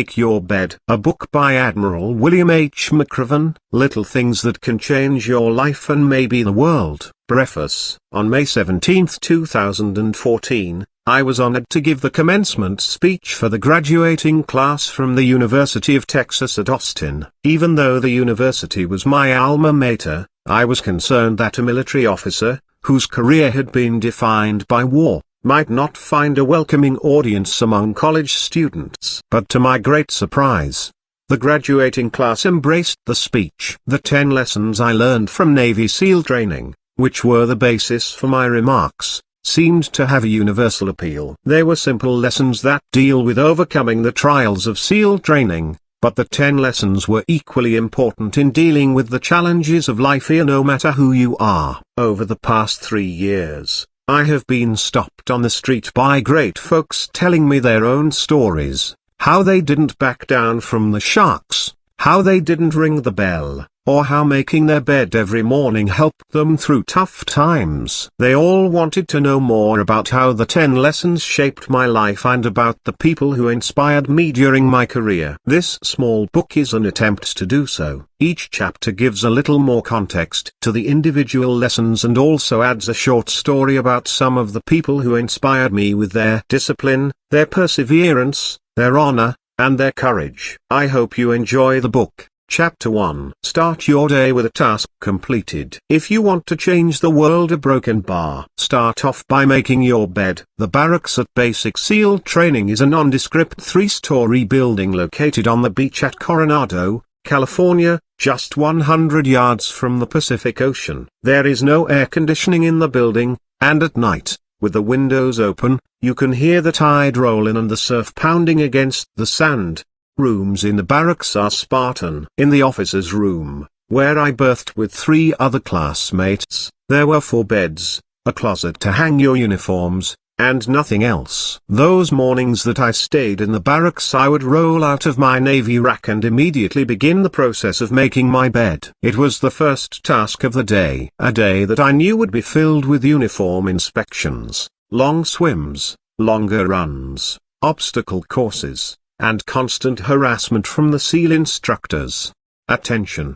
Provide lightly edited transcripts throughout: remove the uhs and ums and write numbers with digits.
Make Your Bed. A book by Admiral William H. McRaven, Little Things That Can Change Your Life and Maybe the World. Preface. On May 17, 2014, I was honored to give the commencement speech for the graduating class from the University of Texas at Austin. Even though the university was my alma mater, I was concerned that a military officer, whose career had been defined by war, might not find a welcoming audience among college students. But to my great surprise, the graduating class embraced the speech. The 10 lessons I learned from Navy SEAL training, which were the basis for my remarks, seemed to have a universal appeal. They were simple lessons that deal with overcoming the trials of SEAL training, but the 10 lessons were equally important in dealing with the challenges of life here, no matter who you are. Over the past 3 years, I have been stopped on the street by great folks telling me their own stories, how they didn't back down from the sharks, how they didn't ring the bell, or how making their bed every morning helped them through tough times. They all wanted to know more about how the 10 lessons shaped my life and about the people who inspired me during my career. This small book is an attempt to do so. Each chapter gives a little more context to the individual lessons and also adds a short story about some of the people who inspired me with their discipline, their perseverance, their honor, and their courage. I hope you enjoy the book. Chapter 1. Start your day with a task completed. If you want to change the world, a broken bar. Start off by making your bed. The barracks at Basic SEAL Training is a nondescript 3-story building located on the beach at Coronado, California, just 100 yards from the Pacific Ocean. There is no air conditioning in the building, and at night, with the windows open, you can hear the tide roll in and the surf pounding against the sand. Rooms in the barracks are Spartan. In the officers' room, where I berthed with 3 other classmates, there were 4 beds, a closet to hang your uniforms, and nothing else. Those mornings that I stayed in the barracks, I would roll out of my Navy rack and immediately begin the process of making my bed. It was the first task of the day, a day that I knew would be filled with uniform inspections, long swims, longer runs, obstacle courses, and constant harassment from the SEAL instructors. "Attention!"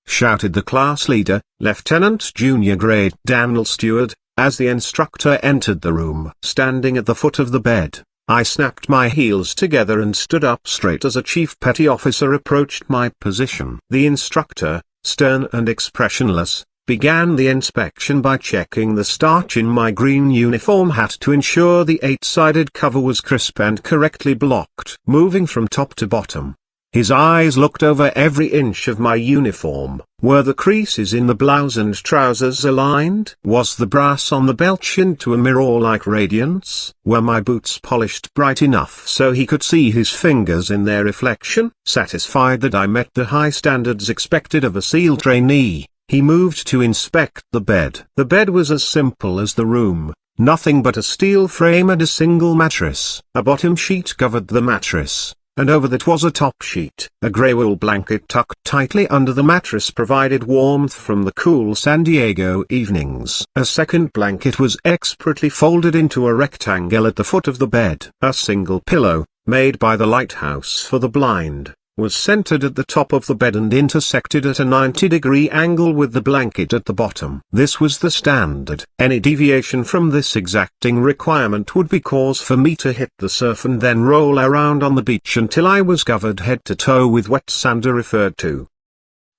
shouted the class leader, Lieutenant Junior Grade Daniel Stewart, as the instructor entered the room. Standing at the foot of the bed, I snapped my heels together and stood up straight as a chief petty officer approached my position. The instructor, stern and expressionless, began the inspection by checking the starch in my green uniform hat to ensure the 8-sided cover was crisp and correctly blocked. Moving from top to bottom, his eyes looked over every inch of my uniform. Were the creases in the blouse and trousers aligned? Was the brass on the belt shinned to a mirror-like radiance? Were my boots polished bright enough so he could see his fingers in their reflection? Satisfied that I met the high standards expected of a SEAL trainee, he moved to inspect the bed. The bed was as simple as the room, nothing but a steel frame and a single mattress. A bottom sheet covered the mattress, and over that was a top sheet. A grey wool blanket tucked tightly under the mattress provided warmth from the cool San Diego evenings. A second blanket was expertly folded into a rectangle at the foot of the bed. A single pillow, made by the lighthouse for the blind, was centered at the top of the bed and intersected at a 90-degree angle with the blanket at the bottom. This was the standard. Any deviation from this exacting requirement would be cause for me to hit the surf and then roll around on the beach until I was covered head to toe with wet sand, referred to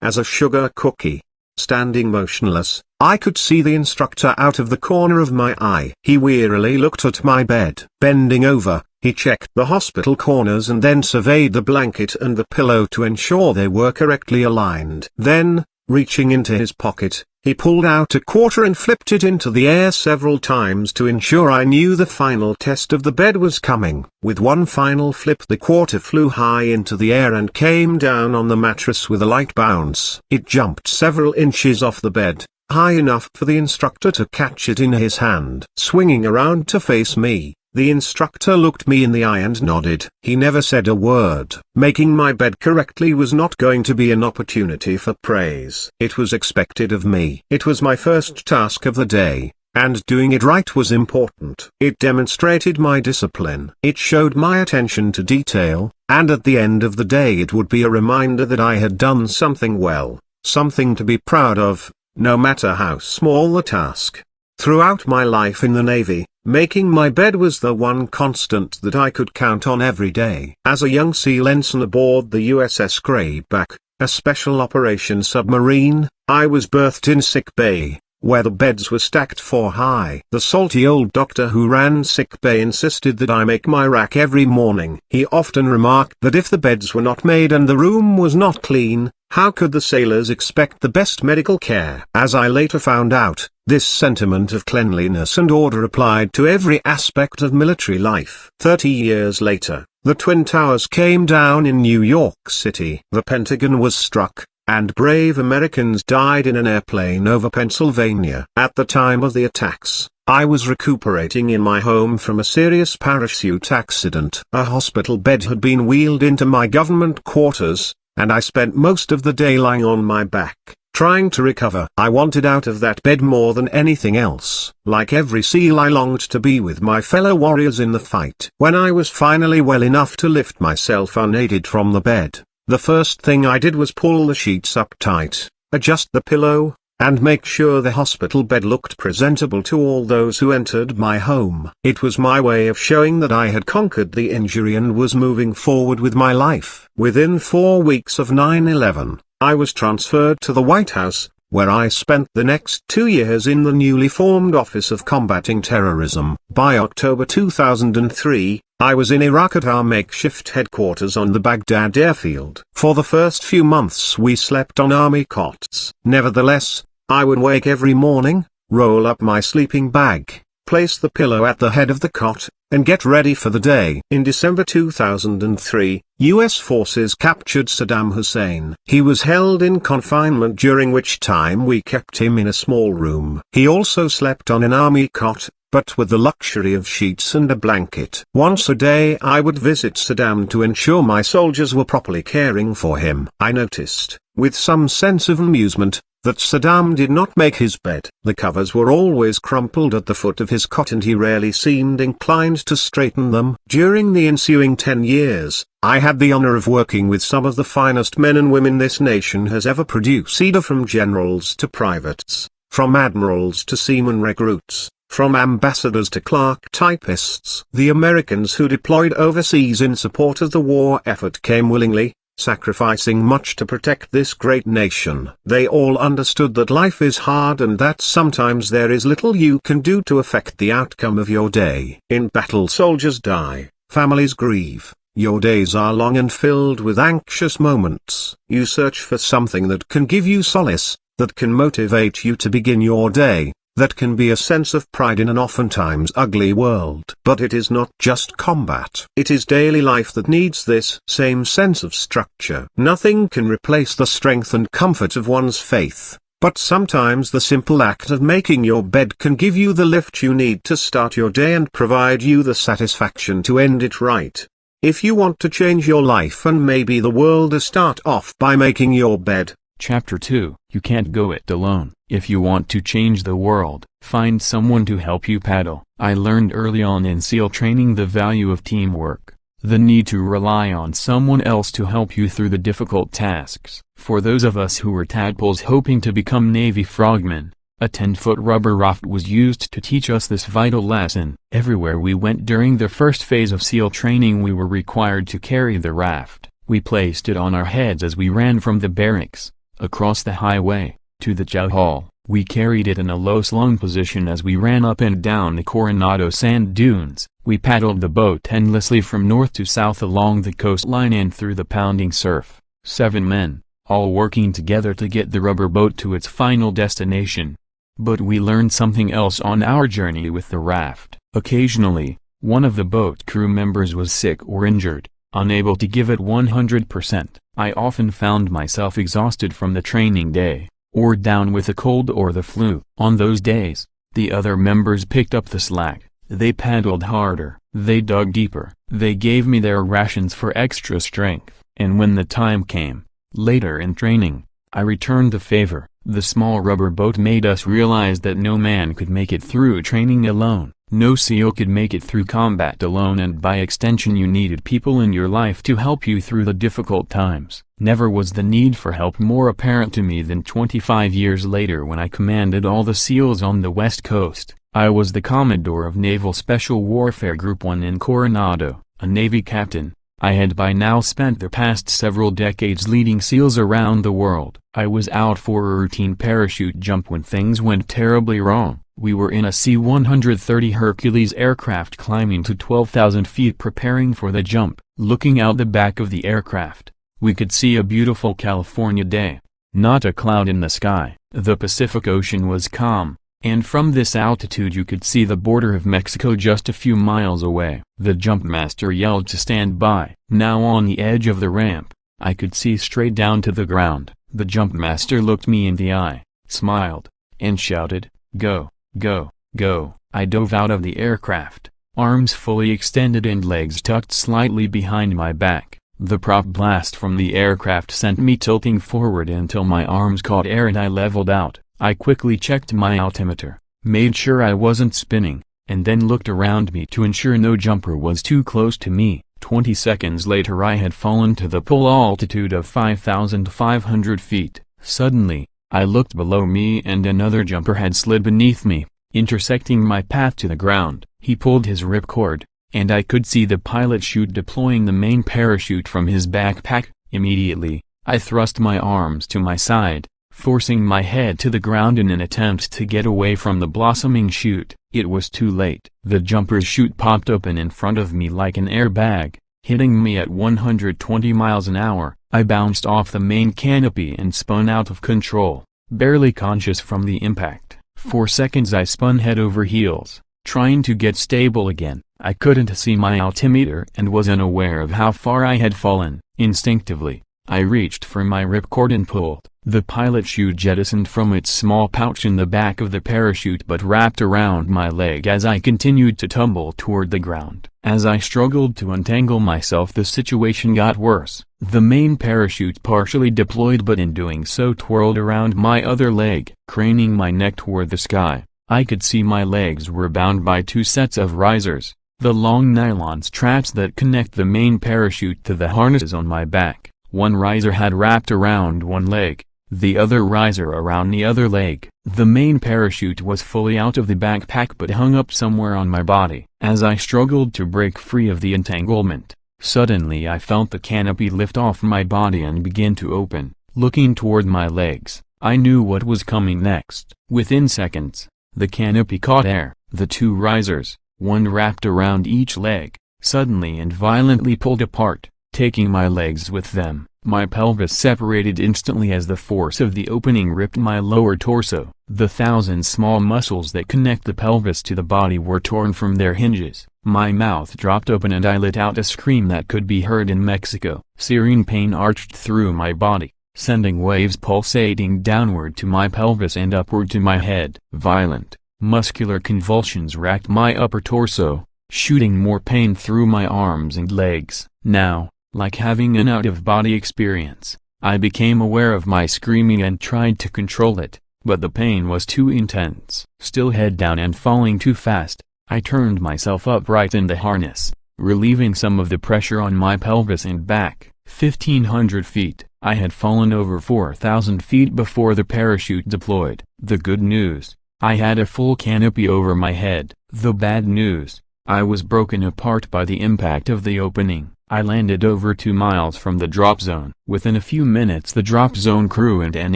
as a sugar cookie. Standing motionless, I could see the instructor out of the corner of my eye. He wearily looked at my bed. Bending over, he checked the hospital corners and then surveyed the blanket and the pillow to ensure they were correctly aligned. Then, reaching into his pocket, he pulled out a quarter and flipped it into the air several times to ensure I knew the final test of the bed was coming. With one final flip, the quarter flew high into the air and came down on the mattress with a light bounce. It jumped several inches off the bed, high enough for the instructor to catch it in his hand. Swinging around to face me, the instructor looked me in the eye and nodded. He never said a word. Making my bed correctly was not going to be an opportunity for praise. It was expected of me. It was my first task of the day, and doing it right was important. It demonstrated my discipline. It showed my attention to detail, and at the end of the day it would be a reminder that I had done something well, something to be proud of, no matter how small the task. Throughout my life in the Navy, making my bed was the one constant that I could count on every day. As a young SEAL ensign aboard the USS Greyback, a special operations submarine, I was berthed in sick bay, where the beds were stacked 4 high. The salty old doctor who ran sick bay insisted that I make my rack every morning. He often remarked that if the beds were not made and the room was not clean, how could the sailors expect the best medical care? As I later found out, this sentiment of cleanliness and order applied to every aspect of military life. 30 years later, the Twin Towers came down in New York City. The Pentagon was struck, and brave Americans died in an airplane over Pennsylvania. At the time of the attacks, I was recuperating in my home from a serious parachute accident. A hospital bed had been wheeled into my government quarters, and I spent most of the day lying on my back, trying to recover. I wanted out of that bed more than anything else. Like every SEAL, I longed to be with my fellow warriors in the fight. When I was finally well enough to lift myself unaided from the bed, the first thing I did was pull the sheets up tight, adjust the pillow, and make sure the hospital bed looked presentable to all those who entered my home. It was my way of showing that I had conquered the injury and was moving forward with my life. Within 4 weeks of 9/11, I was transferred to the White House, where I spent the next 2 years in the newly formed Office of Combating Terrorism. By October 2003, I was in Iraq at our makeshift headquarters on the Baghdad airfield. For the first few months we slept on army cots. Nevertheless, I would wake every morning, roll up my sleeping bag, place the pillow at the head of the cot, and get ready for the day. In December 2003, U.S. forces captured Saddam Hussein. He was held in confinement, during which time we kept him in a small room. He also slept on an army cot, but with the luxury of sheets and a blanket. Once a day I would visit Saddam to ensure my soldiers were properly caring for him. I noticed, with some sense of amusement, that Saddam did not make his bed. The covers were always crumpled at the foot of his cot and he rarely seemed inclined to straighten them. During the ensuing 10 years, I had the honor of working with some of the finest men and women this nation has ever produced, from generals to privates, from admirals to seaman recruits, from ambassadors to clerk typists. The Americans who deployed overseas in support of the war effort came willingly, sacrificing much to protect this great nation. They all understood that life is hard and that sometimes there is little you can do to affect the outcome of your day. In battle, soldiers die, families grieve. Your days are long and filled with anxious moments. You search for something that can give you solace, that can motivate you to begin your day, that can be a sense of pride in an oftentimes ugly world. But it is not just combat. It is daily life that needs this same sense of structure. Nothing can replace the strength and comfort of one's faith, but sometimes the simple act of making your bed can give you the lift you need to start your day and provide you the satisfaction to end it right. If you want to change your life and maybe the world, start off by making your bed. Chapter 2. You can't go it alone. If you want to change the world, find someone to help you paddle. I learned early on in SEAL training the value of teamwork, the need to rely on someone else to help you through the difficult tasks. For those of us who were tadpoles hoping to become Navy frogmen, a 10-foot rubber raft was used to teach us this vital lesson. Everywhere we went during the first phase of SEAL training we were required to carry the raft. We placed it on our heads as we ran from the barracks, across the highway, to the chow hall. We carried it in a low slung position as we ran up and down the Coronado sand dunes. We paddled the boat endlessly from north to south along the coastline and through the pounding surf. 7 men, all working together to get the rubber boat to its final destination. But we learned something else on our journey with the raft. Occasionally, one of the boat crew members was sick or injured, unable to give it 100%. I often found myself exhausted from the training day, or down with a cold or the flu. On those days, the other members picked up the slack. They paddled harder, they dug deeper, they gave me their rations for extra strength. And when the time came, later in training, I returned the favor. The small rubber boat made us realize that no man could make it through training alone. No SEAL could make it through combat alone, and by extension you needed people in your life to help you through the difficult times. Never was the need for help more apparent to me than 25 years later when I commanded all the SEALs on the West Coast. I was the Commodore of Naval Special Warfare Group 1 in Coronado, a Navy captain. I had by now spent the past several decades leading SEALs around the world. I was out for a routine parachute jump when things went terribly wrong. We were in a C-130 Hercules aircraft climbing to 12,000 feet preparing for the jump. Looking out the back of the aircraft, we could see a beautiful California day. Not a cloud in the sky. The Pacific Ocean was calm, and from this altitude you could see the border of Mexico just a few miles away. The jump master yelled to stand by. Now on the edge of the ramp, I could see straight down to the ground. The jump master looked me in the eye, smiled, and shouted, "Go, go, go." I dove out of the aircraft, arms fully extended and legs tucked slightly behind my back. The prop blast from the aircraft sent me tilting forward until my arms caught air and I leveled out. I quickly checked my altimeter, made sure I wasn't spinning, and then looked around me to ensure no jumper was too close to me. 20 seconds later I had fallen to the full altitude of 5,500 feet. Suddenly, I looked below me and another jumper had slid beneath me, intersecting my path to the ground. He pulled his ripcord, and I could see the pilot chute deploying the main parachute from his backpack. Immediately, I thrust my arms to my side, forcing my head to the ground in an attempt to get away from the blossoming chute. It was too late. The jumper's chute popped open in front of me like an airbag, hitting me at 120 miles an hour. I bounced off the main canopy and spun out of control, barely conscious from the impact. For seconds I spun head over heels, trying to get stable again. I couldn't see my altimeter and was unaware of how far I had fallen. Instinctively, I reached for my ripcord and pulled. The pilot chute jettisoned from its small pouch in the back of the parachute but wrapped around my leg as I continued to tumble toward the ground. As I struggled to untangle myself, the situation got worse. The main parachute partially deployed, but in doing so twirled around my other leg. Craning my neck toward the sky, I could see my legs were bound by two sets of risers, the long nylon straps that connect the main parachute to the harnesses on my back. One riser had wrapped around one leg, the other riser around the other leg. The main parachute was fully out of the backpack but hung up somewhere on my body. As I struggled to break free of the entanglement, suddenly I felt the canopy lift off my body and begin to open. Looking toward my legs, I knew what was coming next. Within seconds, the canopy caught air. The two risers, one wrapped around each leg, suddenly and violently pulled apart, taking my legs with them. My pelvis separated instantly as the force of the opening ripped my lower torso. The 1,000 small muscles that connect the pelvis to the body were torn from their hinges. My mouth dropped open and I let out a scream that could be heard in Mexico. Searing pain arched through my body, sending waves pulsating downward to my pelvis and upward to my head. Violent, muscular convulsions racked my upper torso, shooting more pain through my arms and legs. Now, like having an out-of-body experience, I became aware of my screaming and tried to control it, but the pain was too intense. Still head down and falling too fast, I turned myself upright in the harness, relieving some of the pressure on my pelvis and back. 1,500 feet. I had fallen over 4,000 feet before the parachute deployed. The good news, I had a full canopy over my head. The bad news, I was broken apart by the impact of the opening. I landed over 2 miles from the drop zone. Within a few minutes the drop zone crew and an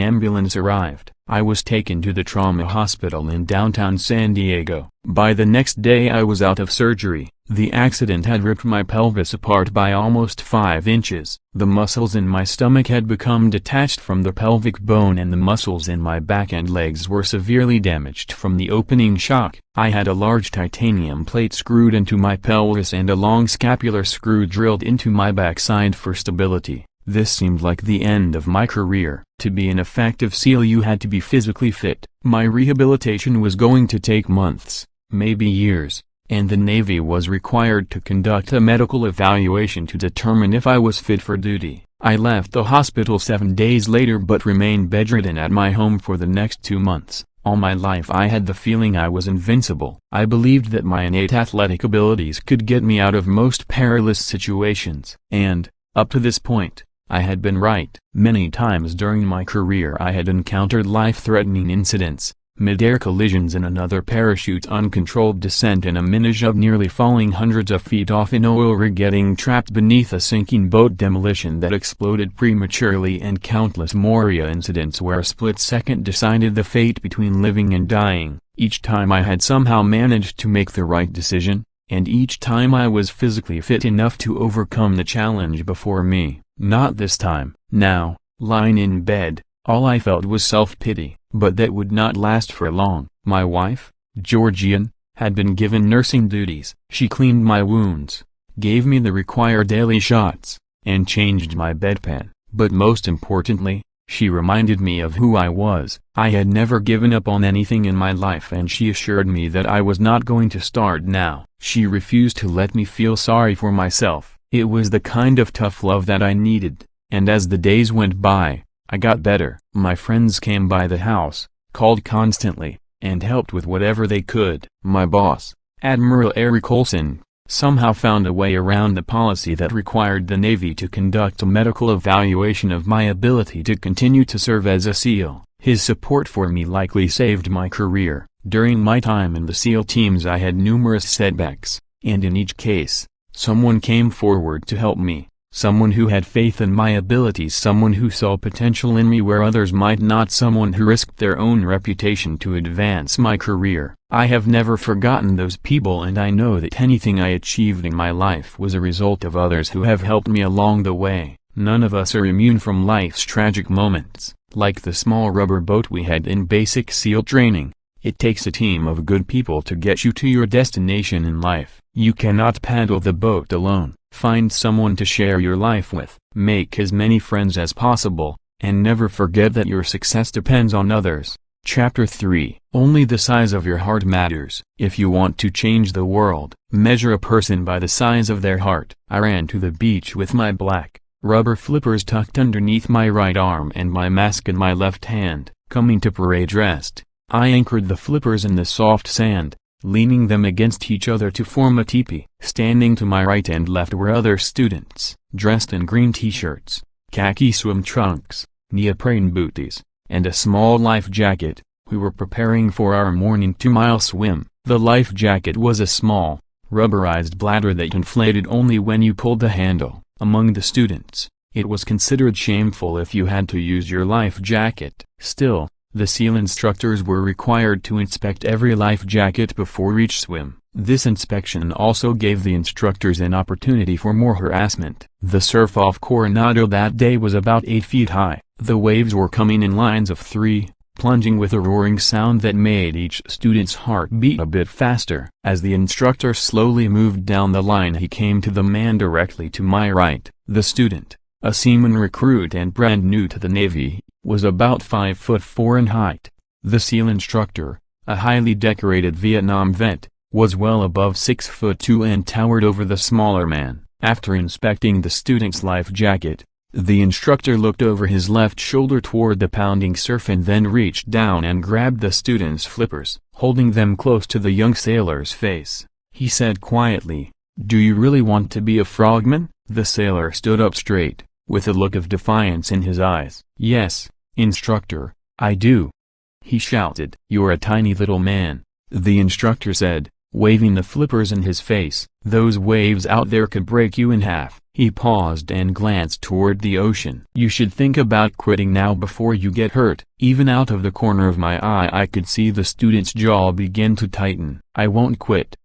ambulance arrived. I was taken to the trauma hospital in downtown San Diego. By the next day I was out of surgery. The accident had ripped my pelvis apart by almost 5 inches. The muscles in my stomach had become detached from the pelvic bone and the muscles in my back and legs were severely damaged from the opening shock. I had a large titanium plate screwed into my pelvis and a long scapular screw drilled into my backside for stability. This seemed like the end of my career. To be an effective SEAL you had to be physically fit. My rehabilitation was going to take months, maybe years, and the Navy was required to conduct a medical evaluation to determine if I was fit for duty. I left the hospital 7 days later but remained bedridden at my home for the next 2 months. All my life I had the feeling I was invincible. I believed that my innate athletic abilities could get me out of most perilous situations. And, up to this point, I had been right. Many times during my career I had encountered life-threatening incidents, mid-air collisions in another parachute, uncontrolled descent in a minijub, nearly falling hundreds of feet off an oil rig, getting trapped beneath a sinking boat, demolition that exploded prematurely, and countless Moria incidents where a split second decided the fate between living and dying. Each time I had somehow managed to make the right decision, and each time I was physically fit enough to overcome the challenge before me. Not this time. Now, lying in bed, all I felt was self-pity. But that would not last for long. My wife, Georgian, had been given nursing duties. She cleaned my wounds, gave me the required daily shots, and changed my bedpan. But most importantly, she reminded me of who I was. I had never given up on anything in my life, and she assured me that I was not going to start now. She refused to let me feel sorry for myself. It was the kind of tough love that I needed, and as the days went by, I got better. My friends came by the house, called constantly, and helped with whatever they could. My boss, Admiral Eric Olson, somehow found a way around the policy that required the Navy to conduct a medical evaluation of my ability to continue to serve as a SEAL. His support for me likely saved my career. During my time in the SEAL teams I had numerous setbacks, and in each case, someone came forward to help me. Someone who had faith in my abilities, someone who saw potential in me where others might not, someone who risked their own reputation to advance my career. I have never forgotten those people, and I know that anything I achieved in my life was a result of others who have helped me along the way. None of us are immune from life's tragic moments. Like the small rubber boat we had in basic SEAL training, it takes a team of good people to get you to your destination in life. You cannot paddle the boat alone. Find someone to share your life with. Make as many friends as possible, and never forget that your success depends on others. Chapter 3. Only the size of your heart matters. If you want to change the world, measure a person by the size of their heart. I ran to the beach with my black rubber flippers tucked underneath my right arm and my mask in my left hand. Coming to parade rest, I anchored the flippers in the soft sand, leaning them against each other to form a teepee. Standing to my right and left were other students, dressed in green t-shirts, khaki swim trunks, neoprene booties, and a small life jacket. We were preparing for our morning 2-mile swim. The life jacket was a small, rubberized bladder that inflated only when you pulled the handle. Among the students, it was considered shameful if you had to use your life jacket. Still, the SEAL instructors were required to inspect every life jacket before each swim. This inspection also gave the instructors an opportunity for more harassment. The surf off Coronado that day was about 8 feet high. The waves were coming in lines of 3, plunging with a roaring sound that made each student's heart beat a bit faster. As the instructor slowly moved down the line, he came to the man directly to my right. The student, a seaman recruit and brand new to the Navy, was about 5'4" in height. The SEAL instructor, a highly decorated Vietnam vet, was well above 6'2" and towered over the smaller man. After inspecting the student's life jacket, the instructor looked over his left shoulder toward the pounding surf and then reached down and grabbed the student's flippers. Holding them close to the young sailor's face, he said quietly, "Do you really want to be a frogman?" The sailor stood up straight, with a look of defiance in his eyes. "Yes, instructor, I do," he shouted. "You're a tiny little man," the instructor said, waving the flippers in his face. "Those waves out there could break you in half." He paused and glanced toward the ocean. "You should think about quitting now before you get hurt." Even out of the corner of my eye I could see the student's jaw begin to tighten. "I won't quit,"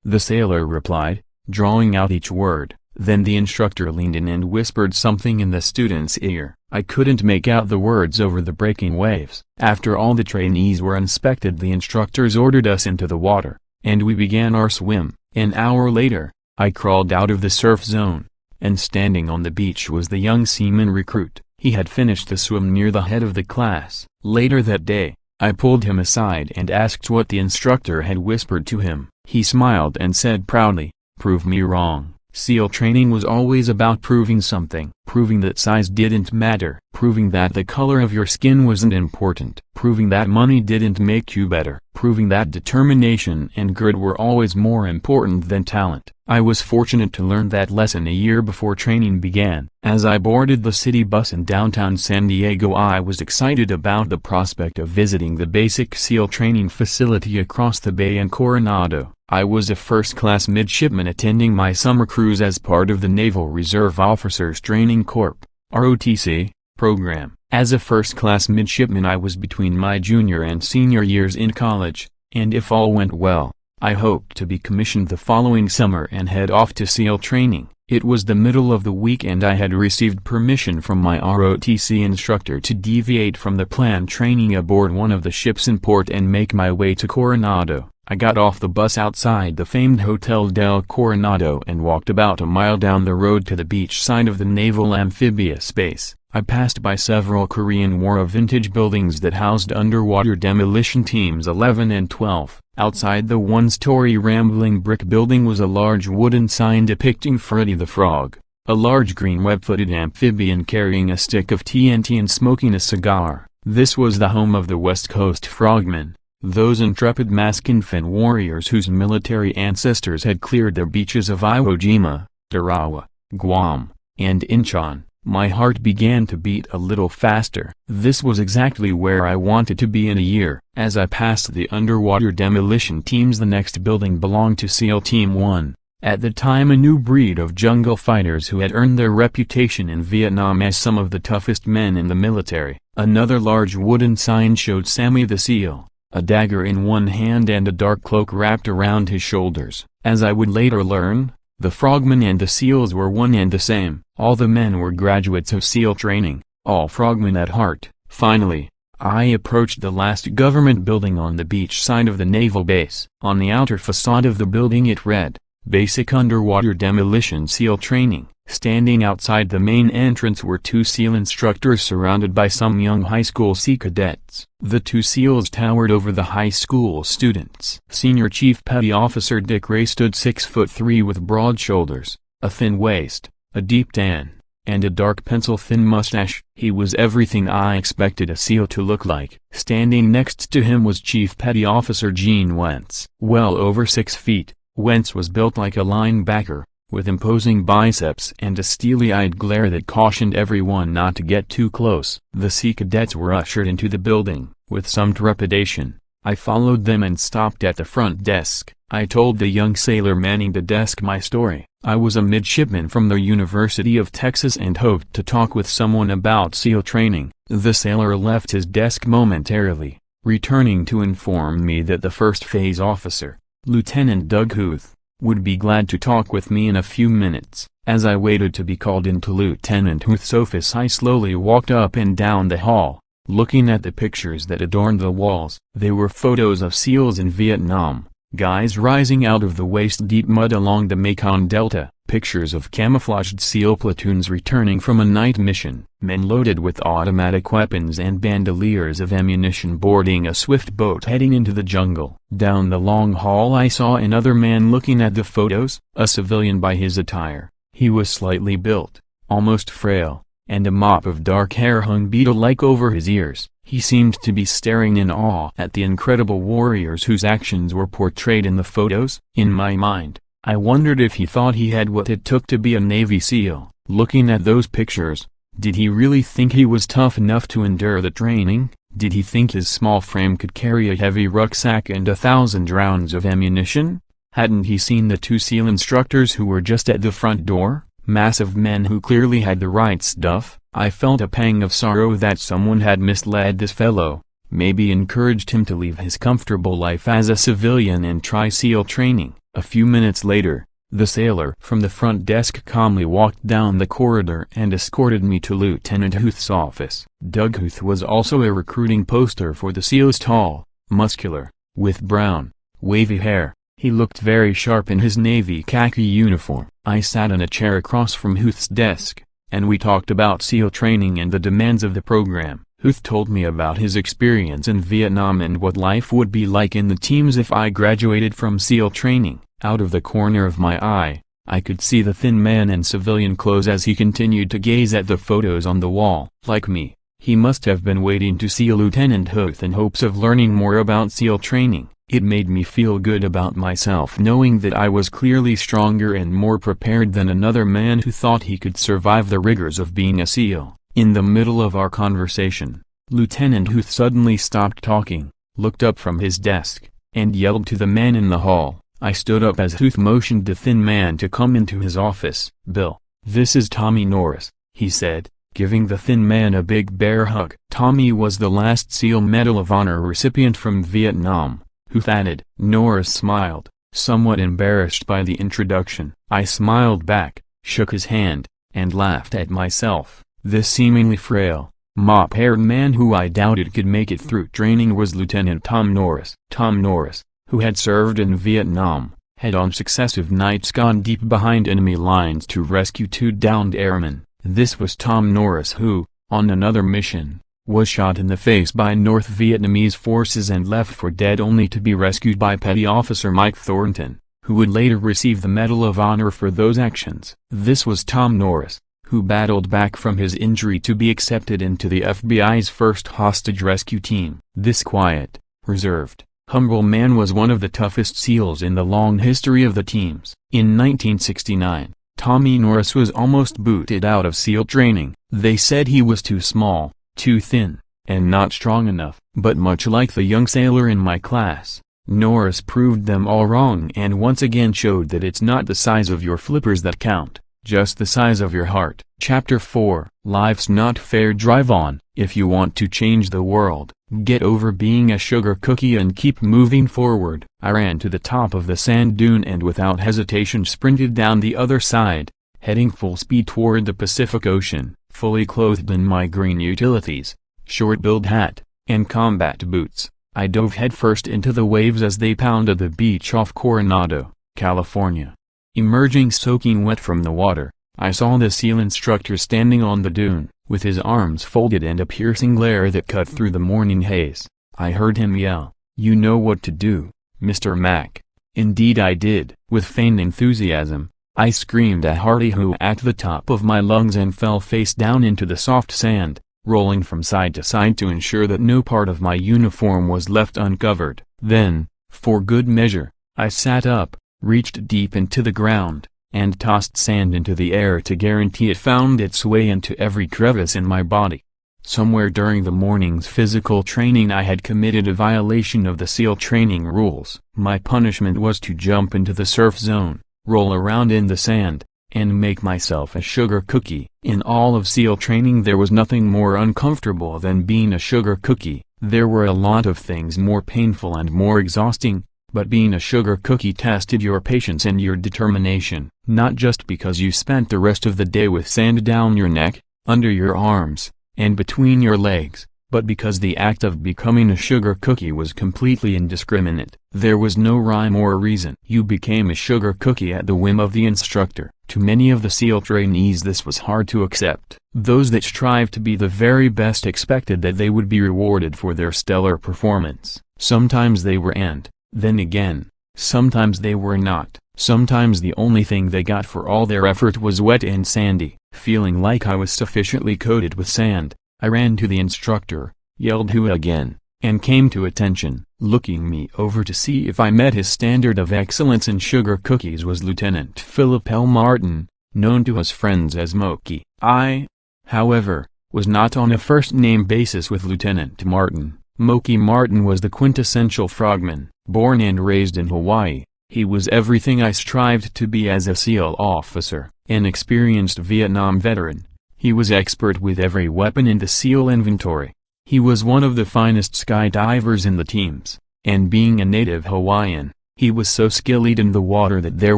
the sailor replied, drawing out each word. Then the instructor leaned in and whispered something in the student's ear. I couldn't make out the words over the breaking waves. After all the trainees were inspected, the instructors ordered us into the water, and we began our swim. An hour later, I crawled out of the surf zone, and standing on the beach was the young seaman recruit. He had finished the swim near the head of the class. Later that day, I pulled him aside and asked what the instructor had whispered to him. He smiled and said proudly, "Prove me wrong." SEAL training was always about proving something. Proving that size didn't matter. proving that the color of your skin wasn't important, proving that money didn't make you better, proving that determination and grit were always more important than talent. I was fortunate to learn that lesson a year before training began. As I boarded the city bus in downtown San Diego, I was excited about the prospect of visiting the basic SEAL training facility across the bay in Coronado. I was a first-class midshipman attending my summer cruise as part of the Naval Reserve Officers Training Corps (ROTC) program. As a first-class midshipman, I was between my junior and senior years in college, and if all went well, I hoped to be commissioned the following summer and head off to SEAL training. It was the middle of the week and I had received permission from my ROTC instructor to deviate from the planned training aboard one of the ships in port and make my way to Coronado. I got off the bus outside the famed Hotel del Coronado and walked about a mile down the road to the beach side of the Naval Amphibious Base. I passed by several Korean War vintage buildings that housed underwater demolition teams 11 and 12. Outside the one-story rambling brick building was a large wooden sign depicting Freddy the Frog, a large green web-footed amphibian carrying a stick of TNT and smoking a cigar. This was the home of the West Coast Frogmen, those intrepid mask-and-fin warriors whose military ancestors had cleared the beaches of Iwo Jima, Tarawa, Guam, and Incheon. My heart began to beat a little faster. This was exactly where I wanted to be in a year. As I passed the underwater demolition teams, the next building belonged to SEAL Team 1, at the time a new breed of jungle fighters who had earned their reputation in Vietnam as some of the toughest men in the military. Another large wooden sign showed Sammy the SEAL, a dagger in one hand and a dark cloak wrapped around his shoulders. As I would later learn, the Frogmen and the SEALs were one and the same. All the men were graduates of SEAL training, all Frogmen at heart. Finally, I approached the last government building on the beach side of the naval base. On the outer facade of the building it read, Basic Underwater Demolition SEAL Training. Standing outside the main entrance were two SEAL instructors surrounded by some young high school Sea cadets. The two SEALs towered over the high school students. Senior Chief Petty Officer Dick Ray stood 6'3" with broad shoulders, a thin waist, a deep tan, and a dark pencil-thin mustache. He was everything I expected a SEAL to look like. Standing next to him was Chief Petty Officer Gene Wentz. Well over 6 feet, Wentz was built like a linebacker, with imposing biceps and a steely-eyed glare that cautioned everyone not to get too close. The Sea cadets were ushered into the building, with some trepidation. I followed them and stopped at the front desk. I told the young sailor manning the desk my story. I was a midshipman from the University of Texas and hoped to talk with someone about SEAL training. The sailor left his desk momentarily, returning to inform me that the first phase officer, Lieutenant Doug Huth, would be glad to talk with me in a few minutes. As I waited to be called into Lieutenant Huth's office, I slowly walked up and down the hall, looking at the pictures that adorned the walls. They were photos of SEALs in Vietnam, guys rising out of the waist-deep mud along the Mekong Delta, pictures of camouflaged SEAL platoons returning from a night mission, men loaded with automatic weapons and bandoliers of ammunition boarding a swift boat heading into the jungle. Down the long hall I saw another man looking at the photos, a civilian by his attire. He was slightly built, almost frail, and a mop of dark hair hung beetle-like over his ears. He seemed to be staring in awe at the incredible warriors whose actions were portrayed in the photos. In my mind, I wondered if he thought he had what it took to be a Navy SEAL. Looking at those pictures, did he really think he was tough enough to endure the training? Did he think his small frame could carry a heavy rucksack and 1,000 rounds of ammunition? Hadn't he seen the two SEAL instructors who were just at the front door? Massive men who clearly had the right stuff. I felt a pang of sorrow that someone had misled this fellow, maybe encouraged him to leave his comfortable life as a civilian and try SEAL training. A few minutes later, the sailor from the front desk calmly walked down the corridor and escorted me to Lieutenant Huth's office. Doug Huth was also a recruiting poster for the SEALs, tall, muscular, with brown, wavy hair. He looked very sharp in his navy khaki uniform. I sat in a chair across from Huth's desk, and we talked about SEAL training and the demands of the program. Huth told me about his experience in Vietnam and what life would be like in the teams if I graduated from SEAL training. Out of the corner of my eye, I could see the thin man in civilian clothes as he continued to gaze at the photos on the wall. Like me, he must have been waiting to see Lieutenant Huth in hopes of learning more about SEAL training. It made me feel good about myself knowing that I was clearly stronger and more prepared than another man who thought he could survive the rigors of being a SEAL. In the middle of our conversation, Lieutenant Huth suddenly stopped talking, looked up from his desk, and yelled to the man in the hall. I stood up as Huth motioned the thin man to come into his office. "Bill, this is Tommy Norris," he said, giving the thin man a big bear hug. Tommy was the last SEAL Medal of Honor recipient from Vietnam, Huth added. Norris smiled, somewhat embarrassed by the introduction. I smiled back, shook his hand, and laughed at myself. This seemingly frail, mop-haired man who I doubted could make it through training was Lieutenant Tom Norris. Tom Norris, who had served in Vietnam, had on successive nights gone deep behind enemy lines to rescue 2 downed airmen. This was Tom Norris who, on another mission, was shot in the face by North Vietnamese forces and left for dead only to be rescued by Petty Officer Mike Thornton, who would later receive the Medal of Honor for those actions. This was Tom Norris, who battled back from his injury to be accepted into the FBI's first hostage rescue team. This quiet, reserved, humble man was one of the toughest SEALs in the long history of the teams. In 1969, Tommy Norris was almost booted out of SEAL training. They said he was too small, too thin, and not strong enough. But much like the young sailor in my class, Norris proved them all wrong and once again showed that it's not the size of your flippers that count, just the size of your heart. Chapter 4, Life's Not Fair. Drive on. If you want to change the world, get over being a sugar cookie and keep moving forward. I ran to the top of the sand dune and without hesitation sprinted down the other side, heading full speed toward the Pacific Ocean, fully clothed in my green utilities, short-billed hat, and combat boots. I dove headfirst into the waves as they pounded the beach off Coronado, California. Emerging soaking wet from the water, I saw the SEAL instructor standing on the dune, with his arms folded and a piercing glare that cut through the morning haze. I heard him yell, "You know what to do, Mr. Mac." Indeed I did. With feigned enthusiasm, I screamed a hearty hoo at the top of my lungs and fell face down into the soft sand, rolling from side to side to ensure that no part of my uniform was left uncovered. Then, for good measure, I sat up, reached deep into the ground, and tossed sand into the air to guarantee it found its way into every crevice in my body. Somewhere during the morning's physical training I had committed a violation of the SEAL training rules. My punishment was to jump into the surf zone, roll around in the sand, and make myself a sugar cookie. In all of SEAL training there was nothing more uncomfortable than being a sugar cookie. There were a lot of things more painful and more exhausting, but being a sugar cookie tested your patience and your determination, not just because you spent the rest of the day with sand down your neck, under your arms, and between your legs, but because the act of becoming a sugar cookie was completely indiscriminate. There was no rhyme or reason. You became a sugar cookie at the whim of the instructor. To many of the SEAL trainees this was hard to accept. Those that strived to be the very best expected that they would be rewarded for their stellar performance. Sometimes they were, and then again, sometimes they were not. Sometimes the only thing they got for all their effort was wet and sandy. Feeling like I was sufficiently coated with sand, I ran to the instructor, yelled "Who?" again, and came to attention. Looking me over to see if I met his standard of excellence in sugar cookies was Lieutenant Philip L. Martin, known to us friends as Moki. I, however, was not on a first-name basis with Lieutenant Martin. Moki Martin was the quintessential frogman. Born and raised in Hawaii, he was everything I strived to be as a SEAL officer. An experienced Vietnam veteran, he was expert with every weapon in the SEAL inventory. He was one of the finest skydivers in the teams, and being a native Hawaiian, he was so skilled in the water that there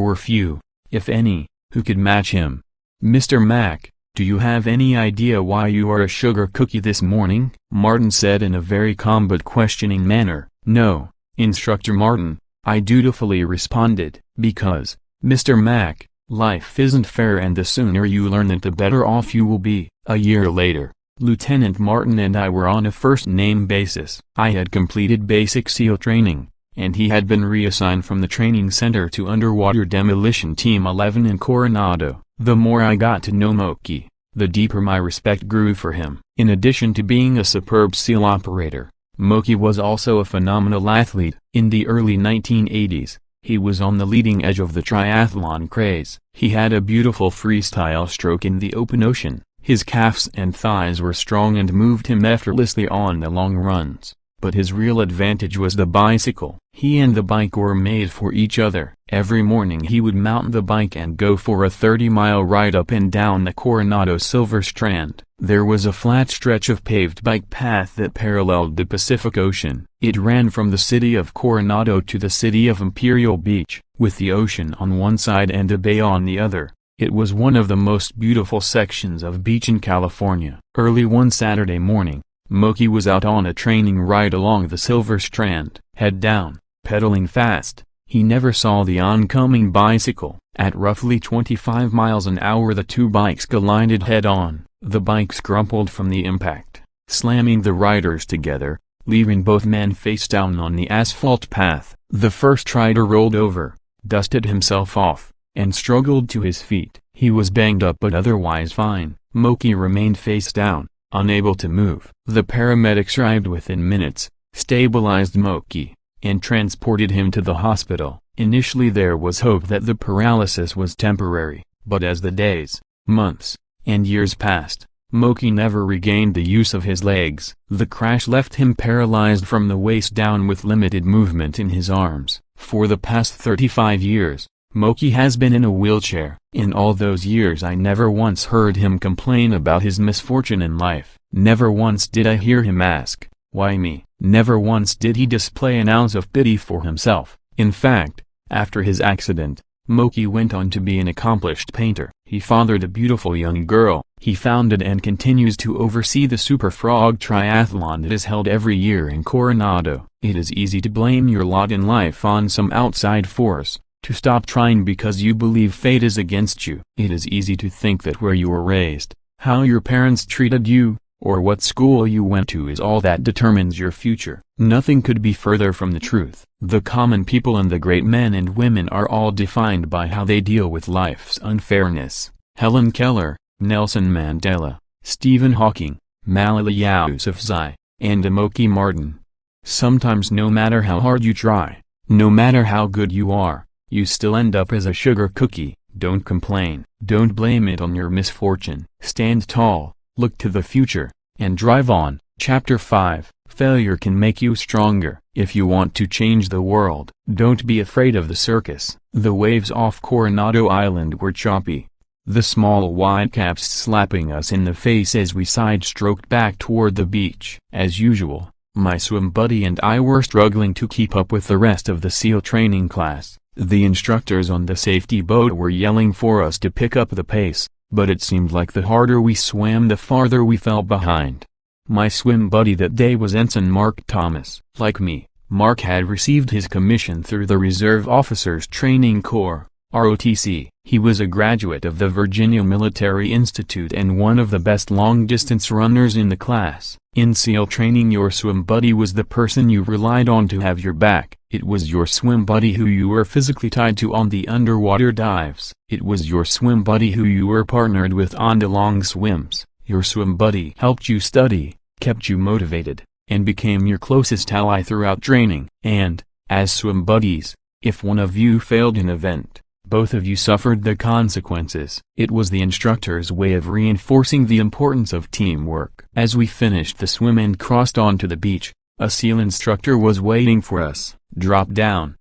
were few, if any, who could match him. "Mr. Mac, do you have any idea why you are a sugar cookie this morning?" Martin said in a very calm but questioning manner. "No, Instructor Martin," I dutifully responded, "because, Mr. Mac, life isn't fair and the sooner you learn it the better off you will be." A year later, Lieutenant Martin and I were on a first-name basis. I had completed basic SEAL training, and he had been reassigned from the training center to Underwater Demolition Team 11 in Coronado. The more I got to know Moki, the deeper my respect grew for him. In addition to being a superb SEAL operator, Moki was also a phenomenal athlete. In the early 1980s, he was on the leading edge of the triathlon craze. He had a beautiful freestyle stroke in the open ocean. His calves and thighs were strong and moved him effortlessly on the long runs. But his real advantage was the bicycle. He and the bike were made for each other. Every morning he would mount the bike and go for a 30-mile ride up and down the Coronado Silver Strand. There was a flat stretch of paved bike path that paralleled the Pacific Ocean. It ran from the city of Coronado to the city of Imperial Beach, with the ocean on one side and a bay on the other. It was one of the most beautiful sections of beach in California. Early one Saturday morning, Moki was out on a training ride along the Silver Strand, head down, pedaling fast. He never saw the oncoming bicycle. At roughly 25 miles an hour the two bikes collided head-on. The bikes crumpled from the impact, slamming the riders together, leaving both men face down on the asphalt path. The first rider rolled over, dusted himself off, and struggled to his feet. He was banged up but otherwise fine. Moki remained face down, unable to move. The paramedics arrived within minutes, stabilized Moki, and transported him to the hospital. Initially there was hope that the paralysis was temporary, but as the days, months, and years passed, Moki never regained the use of his legs. The crash left him paralyzed from the waist down with limited movement in his arms. For the past 35 years, Moki has been in a wheelchair. In all those years I never once heard him complain about his misfortune in life. Never once did I hear him ask, "Why me?" Never once did he display an ounce of pity for himself. In fact, after his accident, Moki went on to be an accomplished painter. He fathered a beautiful young girl. He founded and continues to oversee the Super Frog Triathlon that is held every year in Coronado. It is easy to blame your lot in life on some outside force, to stop trying because you believe fate is against you. It is easy to think that where you were raised, how your parents treated you, or what school you went to is all that determines your future. Nothing could be further from the truth. The common people and the great men and women are all defined by how they deal with life's unfairness. Helen Keller, Nelson Mandela, Stephen Hawking, Malala Yousafzai, and Moki Martin. Sometimes no matter how hard you try, no matter how good you are, you still end up as a sugar cookie. Don't complain. Don't blame it on your misfortune. Stand tall, look to the future, and drive on. Chapter 5. Failure can make you stronger. If you want to change the world, don't be afraid of the circus. The waves off Coronado Island were choppy. The small whitecaps slapping us in the face as we side-stroked back toward the beach. As usual, my swim buddy and I were struggling to keep up with the rest of the SEAL training class. The instructors on the safety boat were yelling for us to pick up the pace, but it seemed like the harder we swam the farther we fell behind. My swim buddy that day was Ensign Mark Thomas. Like me, Mark had received his commission through the Reserve Officers Training Corps, ROTC. He was a graduate of the Virginia Military Institute and one of the best long-distance runners in the class. In SEAL training, your swim buddy was the person you relied on to have your back. It was your swim buddy who you were physically tied to on the underwater dives. It was your swim buddy who you were partnered with on the long swims. Your swim buddy helped you study, kept you motivated, and became your closest ally throughout training. And, as swim buddies, if one of you failed an event, both of you suffered the consequences. It was the instructor's way of reinforcing the importance of teamwork. As we finished the swim and crossed onto the beach, a SEAL instructor was waiting for us. "Drop down,"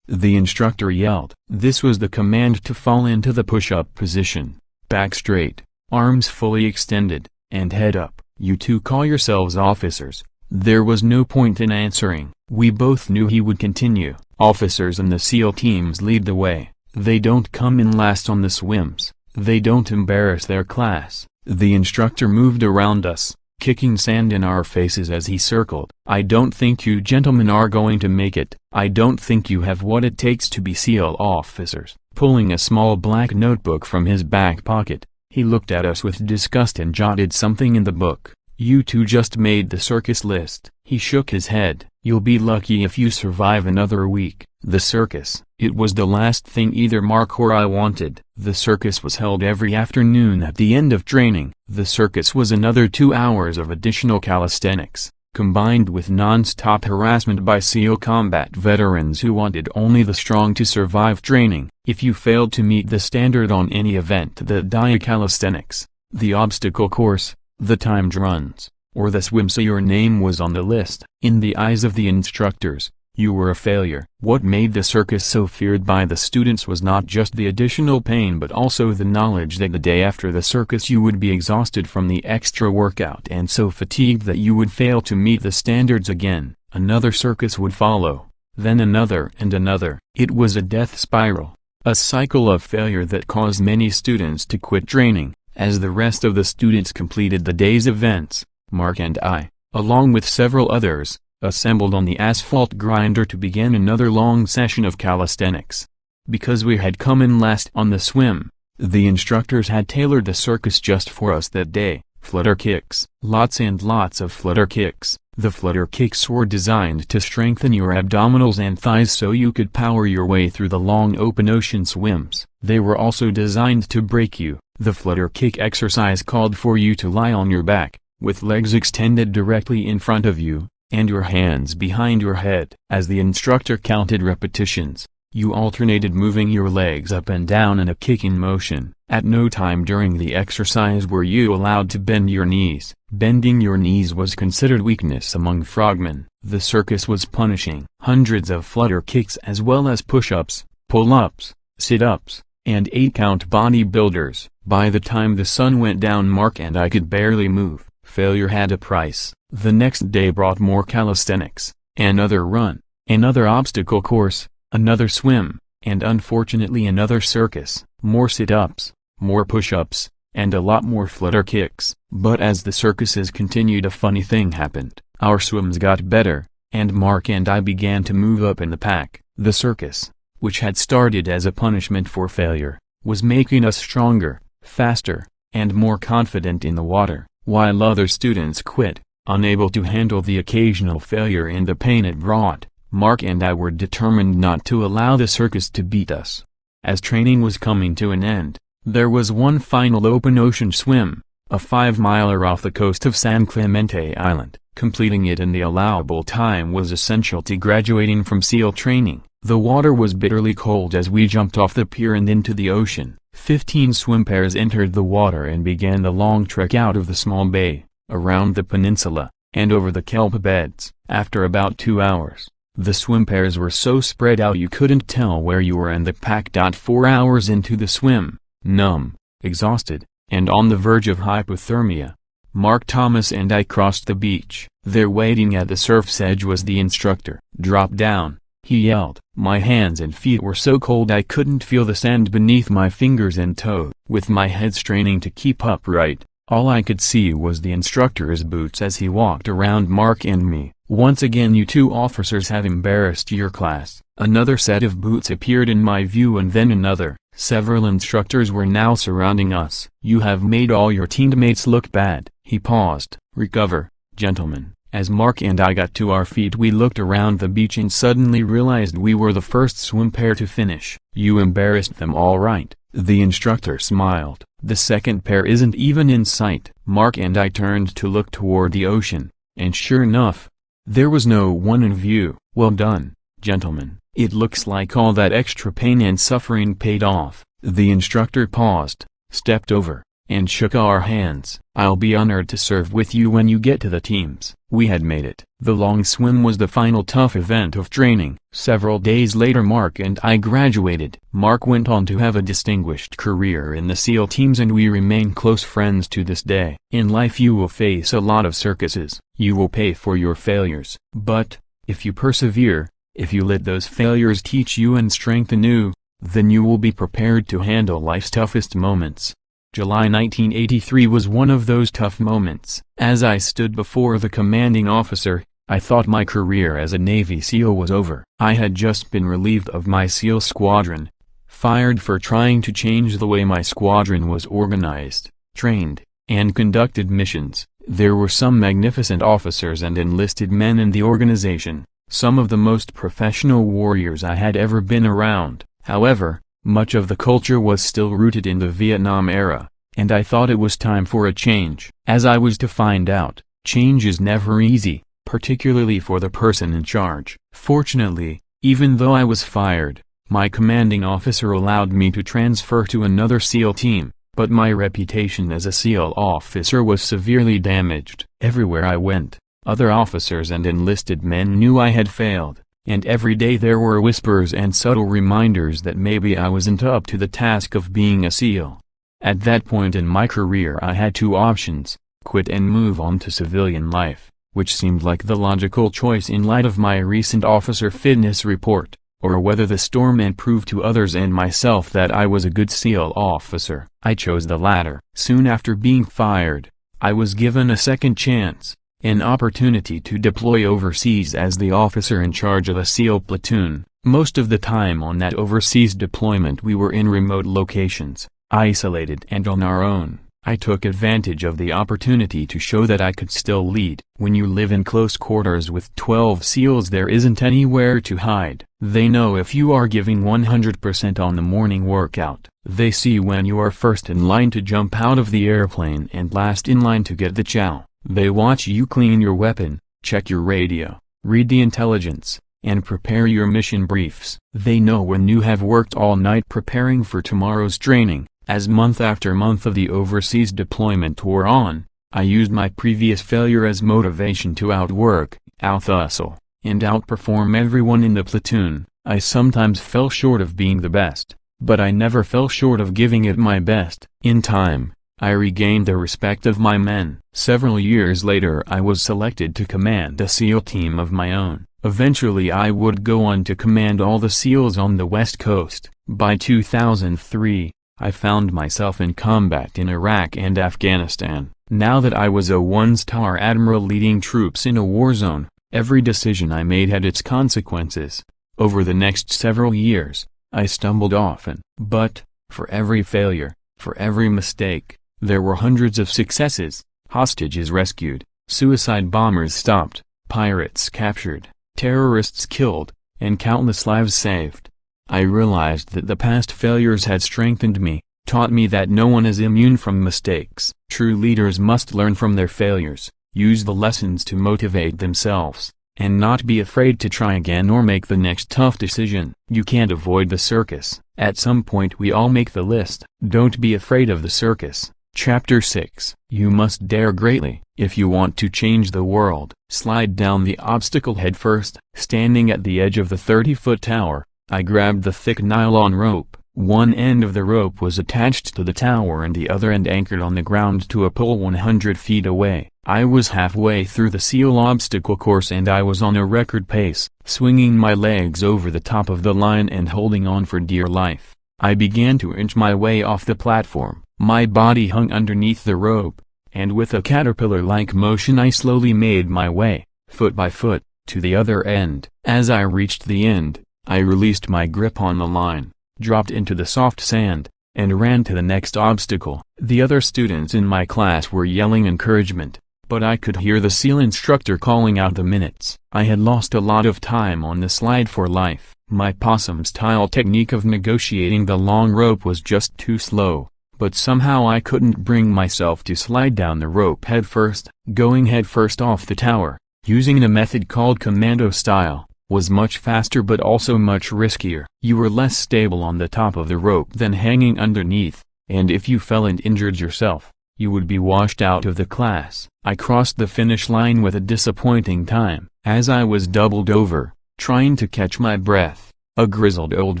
the instructor yelled. This was the command to fall into the push-up position. Back straight, arms fully extended, and head up. "You two call yourselves officers." There was no point in answering. We both knew he would continue. Officers in the SEAL teams lead the way. They don't come in last on the swims. They don't embarrass their class. The instructor moved around us, kicking sand in our faces as he circled. "I don't think you gentlemen are going to make it. I don't think you have what it takes to be SEAL officers." Pulling a small black notebook from his back pocket, he looked at us with disgust and jotted something in the book. You two just made the circus list." He shook his head. "You'll be lucky if you survive another week." The circus. It was the last thing either Mark or I wanted. The circus was held every afternoon at the end of training. The circus was another 2 hours of additional calisthenics, combined with non-stop harassment by SEAL combat veterans who wanted only the strong to survive training. If you failed to meet the standard on any event that DIA calisthenics, the obstacle course, the timed runs, or the swim, so your name was on the list, in the eyes of the instructors, you were a failure. What made the circus so feared by the students was not just the additional pain but also the knowledge that the day after the circus you would be exhausted from the extra workout and so fatigued that you would fail to meet the standards again. Another circus would follow, then another and another. It was a death spiral, a cycle of failure that caused many students to quit training. As the rest of the students completed the day's events, Mark and I, along with several others, assembled on the asphalt grinder to begin another long session of calisthenics. Because we had come in last on the swim, the instructors had tailored the circus just for us that day. Flutter kicks. Lots and lots of flutter kicks. The flutter kicks were designed to strengthen your abdominals and thighs so you could power your way through the long open ocean swims. They were also designed to break you. The flutter kick exercise called for you to lie on your back, with legs extended directly in front of you, and your hands behind your head. As the instructor counted repetitions, you alternated moving your legs up and down in a kicking motion. At no time during the exercise were you allowed to bend your knees. Bending your knees was considered weakness among frogmen. The circus was punishing hundreds of flutter kicks as well as push-ups, pull-ups, sit-ups, and 8-count bodybuilders. By the time the sun went down, Mark and I could barely move. Failure had a price. The next day brought more calisthenics, another run, another obstacle course, another swim, and unfortunately another circus. More sit-ups, more push-ups, and a lot more flutter kicks. But as the circuses continued, a funny thing happened. Our swims got better, and Mark and I began to move up in the pack. The circus, which had started as a punishment for failure, was making us stronger, faster, and more confident in the water. While other students quit, unable to handle the occasional failure and the pain it brought, Mark and I were determined not to allow the circus to beat us. As training was coming to an end, there was one final open ocean swim, a 5-miler off the coast of San Clemente Island. Completing it in the allowable time was essential to graduating from SEAL training. The water was bitterly cold as we jumped off the pier and into the ocean. 15 swim pairs entered the water and began the long trek out of the small bay, around the peninsula, and over the kelp beds. After about 2 hours, the swim pairs were so spread out you couldn't tell where you were in the pack. 4 hours into the swim, numb, exhausted, and on the verge of hypothermia, Mark Thomas and I crossed the beach. There waiting at the surf's edge was the instructor. "Drop down," he yelled. My hands and feet were so cold I couldn't feel the sand beneath my fingers and toes. With my head straining to keep upright, all I could see was the instructor's boots as he walked around Mark and me. "Once again you two officers have embarrassed your class." Another set of boots appeared in my view and then another. Several instructors were now surrounding us. "You have made all your teammates look bad." He paused. "Recover, gentlemen." As Mark and I got to our feet we looked around the beach and suddenly realized we were the first swim pair to finish. "You embarrassed them all right." The instructor smiled. "The second pair isn't even in sight." Mark and I turned to look toward the ocean, and sure enough, there was no one in view. "Well done, gentlemen. It looks like all that extra pain and suffering paid off." The instructor paused, stepped over, and shook our hands. "I'll be honored to serve with you when you get to the teams." We had made it. The long swim was the final tough event of training. Several days later Mark and I graduated. Mark went on to have a distinguished career in the SEAL teams and we remain close friends to this day. In life you will face a lot of circuses. You will pay for your failures. But, if you persevere, if you let those failures teach you and strengthen you, then you will be prepared to handle life's toughest moments. July 1983 was one of those tough moments. As I stood before the commanding officer, I thought my career as a Navy SEAL was over. I had just been relieved of my SEAL squadron, fired for trying to change the way my squadron was organized, trained, and conducted missions. There were some magnificent officers and enlisted men in the organization, some of the most professional warriors I had ever been around. However, much of the culture was still rooted in the Vietnam era, and I thought it was time for a change. As I was to find out, change is never easy, particularly for the person in charge. Fortunately, even though I was fired, my commanding officer allowed me to transfer to another SEAL team, but my reputation as a SEAL officer was severely damaged. Everywhere I went, other officers and enlisted men knew I had failed, and every day there were whispers and subtle reminders that maybe I wasn't up to the task of being a SEAL. At that point in my career I had two options: quit and move on to civilian life, which seemed like the logical choice in light of my recent officer fitness report, or weather the storm and prove to others and myself that I was a good SEAL officer. I chose the latter. Soon after being fired, I was given a second chance, an opportunity to deploy overseas as the officer in charge of a SEAL platoon. Most of the time on that overseas deployment we were in remote locations, isolated and on our own. I took advantage of the opportunity to show that I could still lead. When you live in close quarters with 12 SEALs, there isn't anywhere to hide. They know if you are giving 100% on the morning workout. They see when you are first in line to jump out of the airplane and last in line to get the chow. They watch you clean your weapon, check your radio, read the intelligence, and prepare your mission briefs. They know when you have worked all night preparing for tomorrow's training. As month after month of the overseas deployment wore on, I used my previous failure as motivation to outwork, outhustle, and outperform everyone in the platoon. I sometimes fell short of being the best, but I never fell short of giving it my best. In time, I regained the respect of my men. Several years later I was selected to command a SEAL team of my own. Eventually I would go on to command all the SEALs on the West Coast. By 2003, I found myself in combat in Iraq and Afghanistan. Now that I was a one-star admiral leading troops in a war zone, every decision I made had its consequences. Over the next several years, I stumbled often. But, for every failure, for every mistake, there were hundreds of successes: hostages rescued, suicide bombers stopped, pirates captured, terrorists killed, and countless lives saved. I realized that the past failures had strengthened me, taught me that no one is immune from mistakes. True leaders must learn from their failures, use the lessons to motivate themselves, and not be afraid to try again or make the next tough decision. You can't avoid the circus. At some point we all make the list. Don't be afraid of the circus. Chapter 6. You must dare greatly. If you want to change the world, slide down the obstacle head first. Standing at the edge of the 30-foot tower, I grabbed the thick nylon rope. One end of the rope was attached to the tower and the other end anchored on the ground to a pole 100 feet away. I was halfway through the SEAL obstacle course and I was on a record pace, swinging my legs over the top of the line and holding on for dear life. I began to inch my way off the platform. My body hung underneath the rope, and with a caterpillar-like motion I slowly made my way, foot by foot, to the other end. As I reached the end, I released my grip on the line, dropped into the soft sand, and ran to the next obstacle. The other students in my class were yelling encouragement, but I could hear the SEAL instructor calling out the minutes. I had lost a lot of time on the slide for life. My possum-style technique of negotiating the long rope was just too slow, but somehow I couldn't bring myself to slide down the rope headfirst. Going headfirst off the tower, using a method called commando style, was much faster but also much riskier. You were less stable on the top of the rope than hanging underneath, and if you fell and injured yourself, you would be washed out of the class. I crossed the finish line with a disappointing time. As I was doubled over, trying to catch my breath, a grizzled old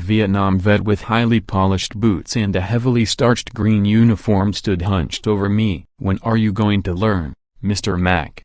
Vietnam vet with highly polished boots and a heavily starched green uniform stood hunched over me. "When are you going to learn, Mr. Mac?"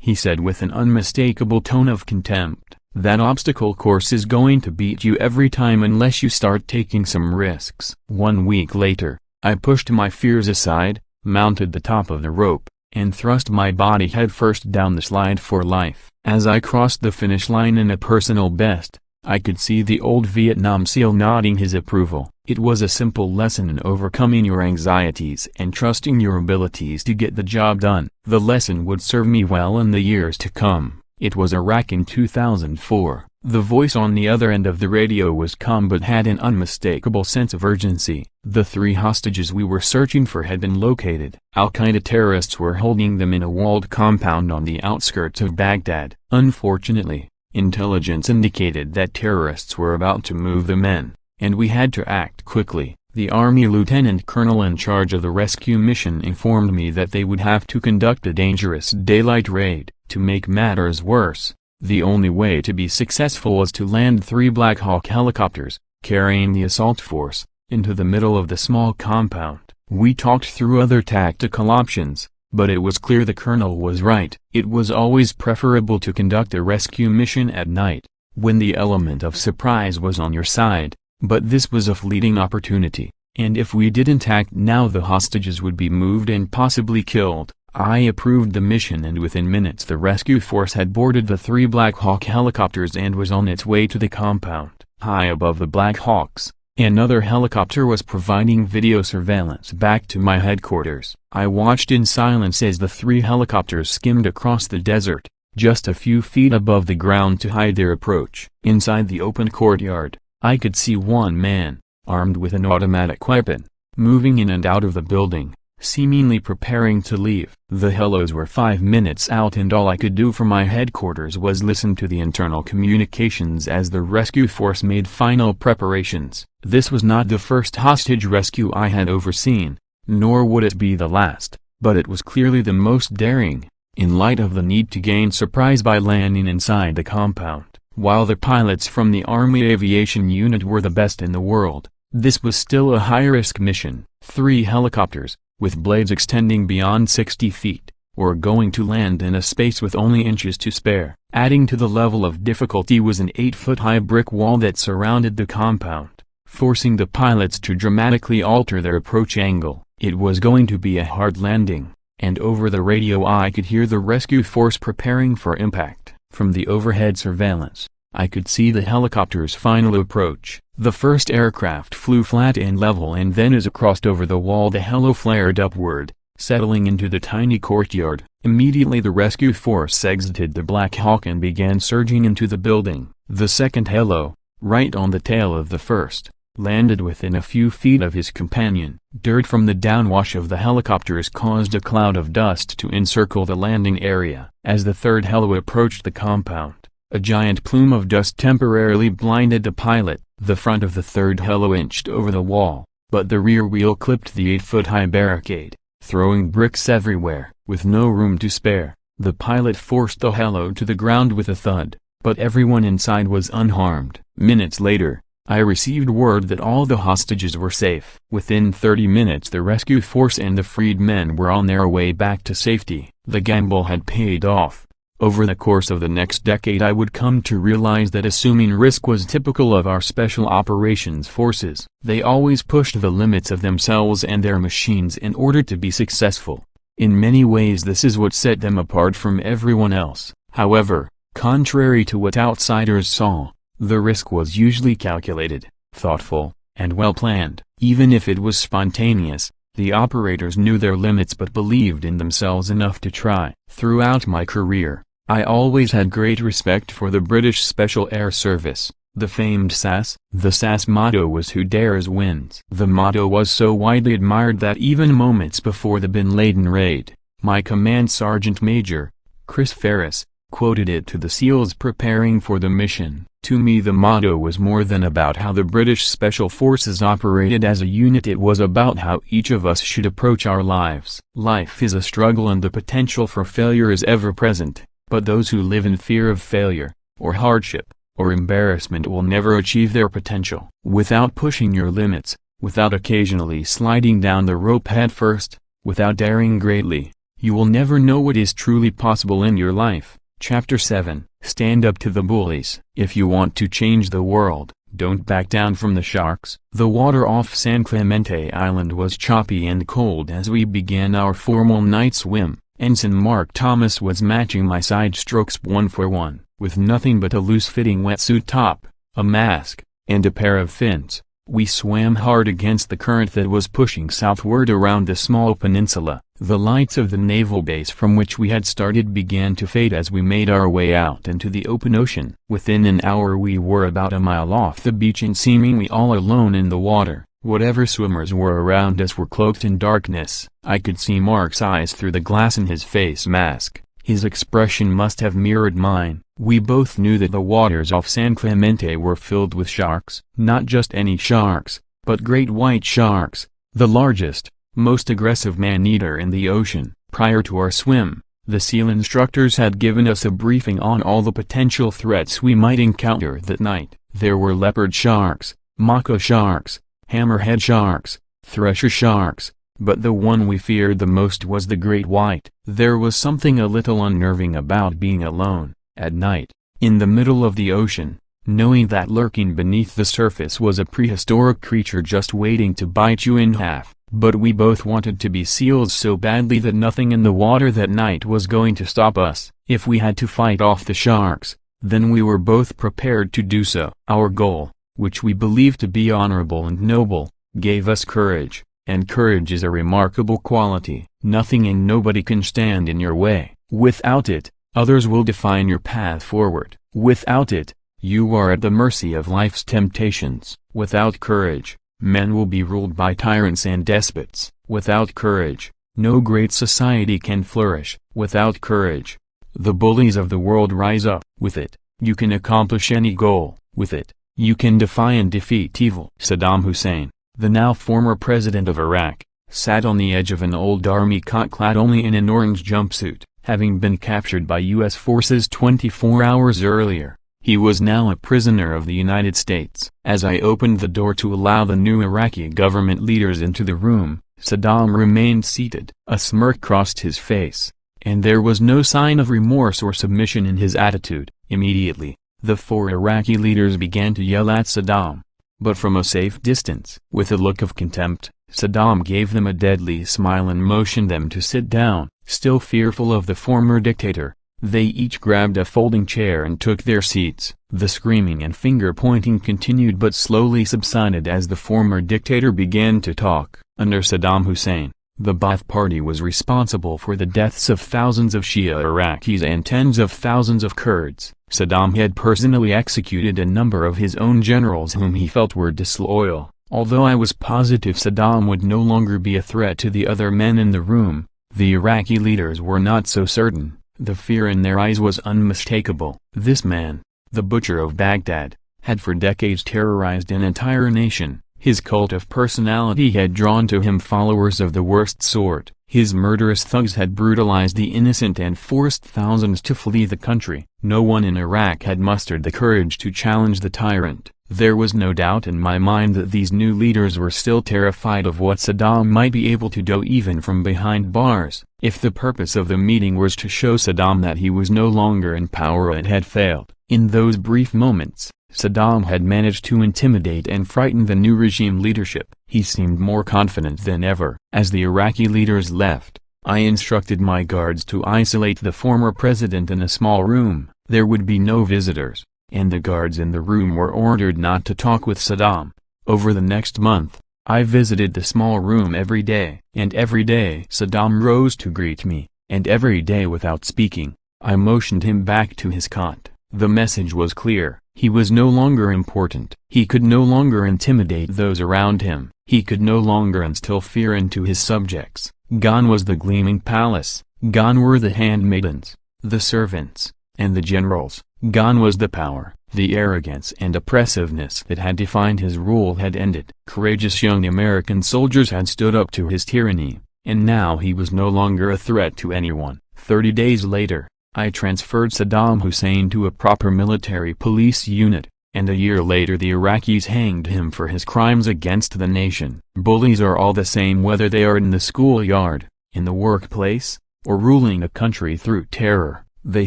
he said with an unmistakable tone of contempt. "That obstacle course is going to beat you every time unless you start taking some risks." 1 week later, I pushed my fears aside, mounted the top of the rope, and thrust my body headfirst down the slide for life. As I crossed the finish line in a personal best, I could see the old Vietnam SEAL nodding his approval. It was a simple lesson in overcoming your anxieties and trusting your abilities to get the job done. The lesson would serve me well in the years to come. It was Iraq in 2004. The voice on the other end of the radio was calm but had an unmistakable sense of urgency. The 3 hostages we were searching for had been located. Al-Qaeda terrorists were holding them in a walled compound on the outskirts of Baghdad. Unfortunately, intelligence indicated that terrorists were about to move the men, and we had to act quickly. The Army lieutenant colonel in charge of the rescue mission informed me that they would have to conduct a dangerous daylight raid. To make matters worse, the only way to be successful was to land 3 Black Hawk helicopters, carrying the assault force, into the middle of the small compound. We talked through other tactical options, but it was clear the colonel was right. It was always preferable to conduct a rescue mission at night, when the element of surprise was on your side, but this was a fleeting opportunity, and if we didn't act now the hostages would be moved and possibly killed. I approved the mission and within minutes the rescue force had boarded the 3 Black Hawk helicopters and was on its way to the compound. High above the Black Hawks, another helicopter was providing video surveillance back to my headquarters. I watched in silence as the 3 helicopters skimmed across the desert, just a few feet above the ground to hide their approach. Inside the open courtyard, I could see one man, armed with an automatic weapon, moving in and out of the building, seemingly preparing to leave. The helos were 5 minutes out and all I could do from my headquarters was listen to the internal communications as the rescue force made final preparations. This was not the first hostage rescue I had overseen, nor would it be the last, but it was clearly the most daring, in light of the need to gain surprise by landing inside the compound. While the pilots from the Army Aviation Unit were the best in the world, this was still a high-risk mission. 3 helicopters, with blades extending beyond 60 feet, were going to land in a space with only inches to spare. Adding to the level of difficulty was an 8-foot-high brick wall that surrounded the compound, forcing the pilots to dramatically alter their approach angle. It was going to be a hard landing, and over the radio I could hear the rescue force preparing for impact. From the overhead surveillance, I could see the helicopter's final approach. The first aircraft flew flat and level and then as it crossed over the wall the helo flared upward, settling into the tiny courtyard. Immediately the rescue force exited the Black Hawk and began surging into the building. The second helo, right on the tail of the first, landed within a few feet of his companion. Dirt from the downwash of the helicopters caused a cloud of dust to encircle the landing area. As the third helo approached the compound, a giant plume of dust temporarily blinded the pilot. The front of the third helo inched over the wall, but the rear wheel clipped the 8-foot-high barricade, throwing bricks everywhere. With no room to spare, the pilot forced the helo to the ground with a thud, but everyone inside was unharmed. Minutes later, I received word that all the hostages were safe. Within 30 minutes the rescue force and the freed men were on their way back to safety. The gamble had paid off. Over the course of the next decade I would come to realize that assuming risk was typical of our special operations forces. They always pushed the limits of themselves and their machines in order to be successful. In many ways this is what set them apart from everyone else. However, contrary to what outsiders saw, the risk was usually calculated, thoughtful, and well planned. Even if it was spontaneous, the operators knew their limits but believed in themselves enough to try. Throughout my career, I always had great respect for the British Special Air Service, the famed SAS. The SAS motto was "Who dares wins." The motto was so widely admired that even moments before the Bin Laden raid, my command sergeant major, Chris Ferris, quoted it to the SEALs preparing for the mission. To me the motto was more than about how the British Special Forces operated as a unit. It was about how each of us should approach our lives. Life is a struggle and the potential for failure is ever present, but those who live in fear of failure, or hardship, or embarrassment will never achieve their potential. Without pushing your limits, without occasionally sliding down the rope head first, without daring greatly, you will never know what is truly possible in your life. Chapter 7. Stand up to the bullies. If you want to change the world, don't back down from the sharks. The water off San Clemente Island was choppy and cold as we began our formal night swim. Ensign Mark Thomas was matching my side strokes 1 for 1. With nothing but a loose-fitting wetsuit top, a mask, and a pair of fins, We swam hard against the current that was pushing southward around the small peninsula. The lights of the naval base from which we had started began to fade as we made our way out into the open ocean. Within an hour we were about a mile off the beach and seemingly all alone in the water. Whatever swimmers were around us were cloaked in darkness. I could see Mark's eyes through the glass in his face mask. His expression must have mirrored mine. We both knew that the waters off San Clemente were filled with sharks. Not just any sharks, but great white sharks, the largest, most aggressive man-eater in the ocean. Prior to our swim, the SEAL instructors had given us a briefing on all the potential threats we might encounter that night. There were leopard sharks, mako sharks, hammerhead sharks, thresher sharks, but the one we feared the most was the great white. There was something a little unnerving about being alone, at night, in the middle of the ocean, knowing that lurking beneath the surface was a prehistoric creature just waiting to bite you in half. But we both wanted to be SEALs so badly that nothing in the water that night was going to stop us. If we had to fight off the sharks, then we were both prepared to do so. Our goal, which we believed to be honorable and noble, gave us courage, and courage is a remarkable quality. Nothing and nobody can stand in your way. Without it, others will define your path forward. Without it, you are at the mercy of life's temptations. Without courage, men will be ruled by tyrants and despots. Without courage, no great society can flourish. Without courage, the bullies of the world rise up. With it, you can accomplish any goal. With it, you can defy and defeat evil. Saddam Hussein, the now former president of Iraq, sat on the edge of an old army cot clad only in an orange jumpsuit, having been captured by U.S. forces 24 hours earlier. He was now a prisoner of the United States. As I opened the door to allow the new Iraqi government leaders into the room, Saddam remained seated. A smirk crossed his face, and there was no sign of remorse or submission in his attitude. Immediately, the four Iraqi leaders began to yell at Saddam, but from a safe distance. With a look of contempt, Saddam gave them a deadly smile and motioned them to sit down. Still fearful of the former dictator, they each grabbed a folding chair and took their seats. The screaming and finger-pointing continued but slowly subsided as the former dictator began to talk. Under Saddam Hussein, the Ba'ath Party was responsible for the deaths of thousands of Shia Iraqis and tens of thousands of Kurds. Saddam had personally executed a number of his own generals whom he felt were disloyal. Although I was positive Saddam would no longer be a threat to the other men in the room, the Iraqi leaders were not so certain. The fear in their eyes was unmistakable. This man, the butcher of Baghdad, had for decades terrorized an entire nation. His cult of personality had drawn to him followers of the worst sort. His murderous thugs had brutalized the innocent and forced thousands to flee the country. No one in Iraq had mustered the courage to challenge the tyrant. There was no doubt in my mind that these new leaders were still terrified of what Saddam might be able to do even from behind bars. If the purpose of the meeting was to show Saddam that he was no longer in power, it had failed. In those brief moments, Saddam had managed to intimidate and frighten the new regime leadership. He seemed more confident than ever. As the Iraqi leaders left, I instructed my guards to isolate the former president in a small room. There would be no visitors, and the guards in the room were ordered not to talk with Saddam. Over the next month, I visited the small room every day. And every day Saddam rose to greet me, and every day without speaking, I motioned him back to his cot. The message was clear. He was no longer important. He could no longer intimidate those around him. He could no longer instill fear into his subjects. Gone was the gleaming palace. Gone were the handmaidens, the servants, and the generals. Gone was the power. The arrogance and oppressiveness that had defined his rule had ended. Courageous young American soldiers had stood up to his tyranny, and now he was no longer a threat to anyone. 30 days later, I transferred Saddam Hussein to a proper military police unit, and a year later the Iraqis hanged him for his crimes against the nation. Bullies are all the same whether they are in the schoolyard, in the workplace, or ruling a country through terror. They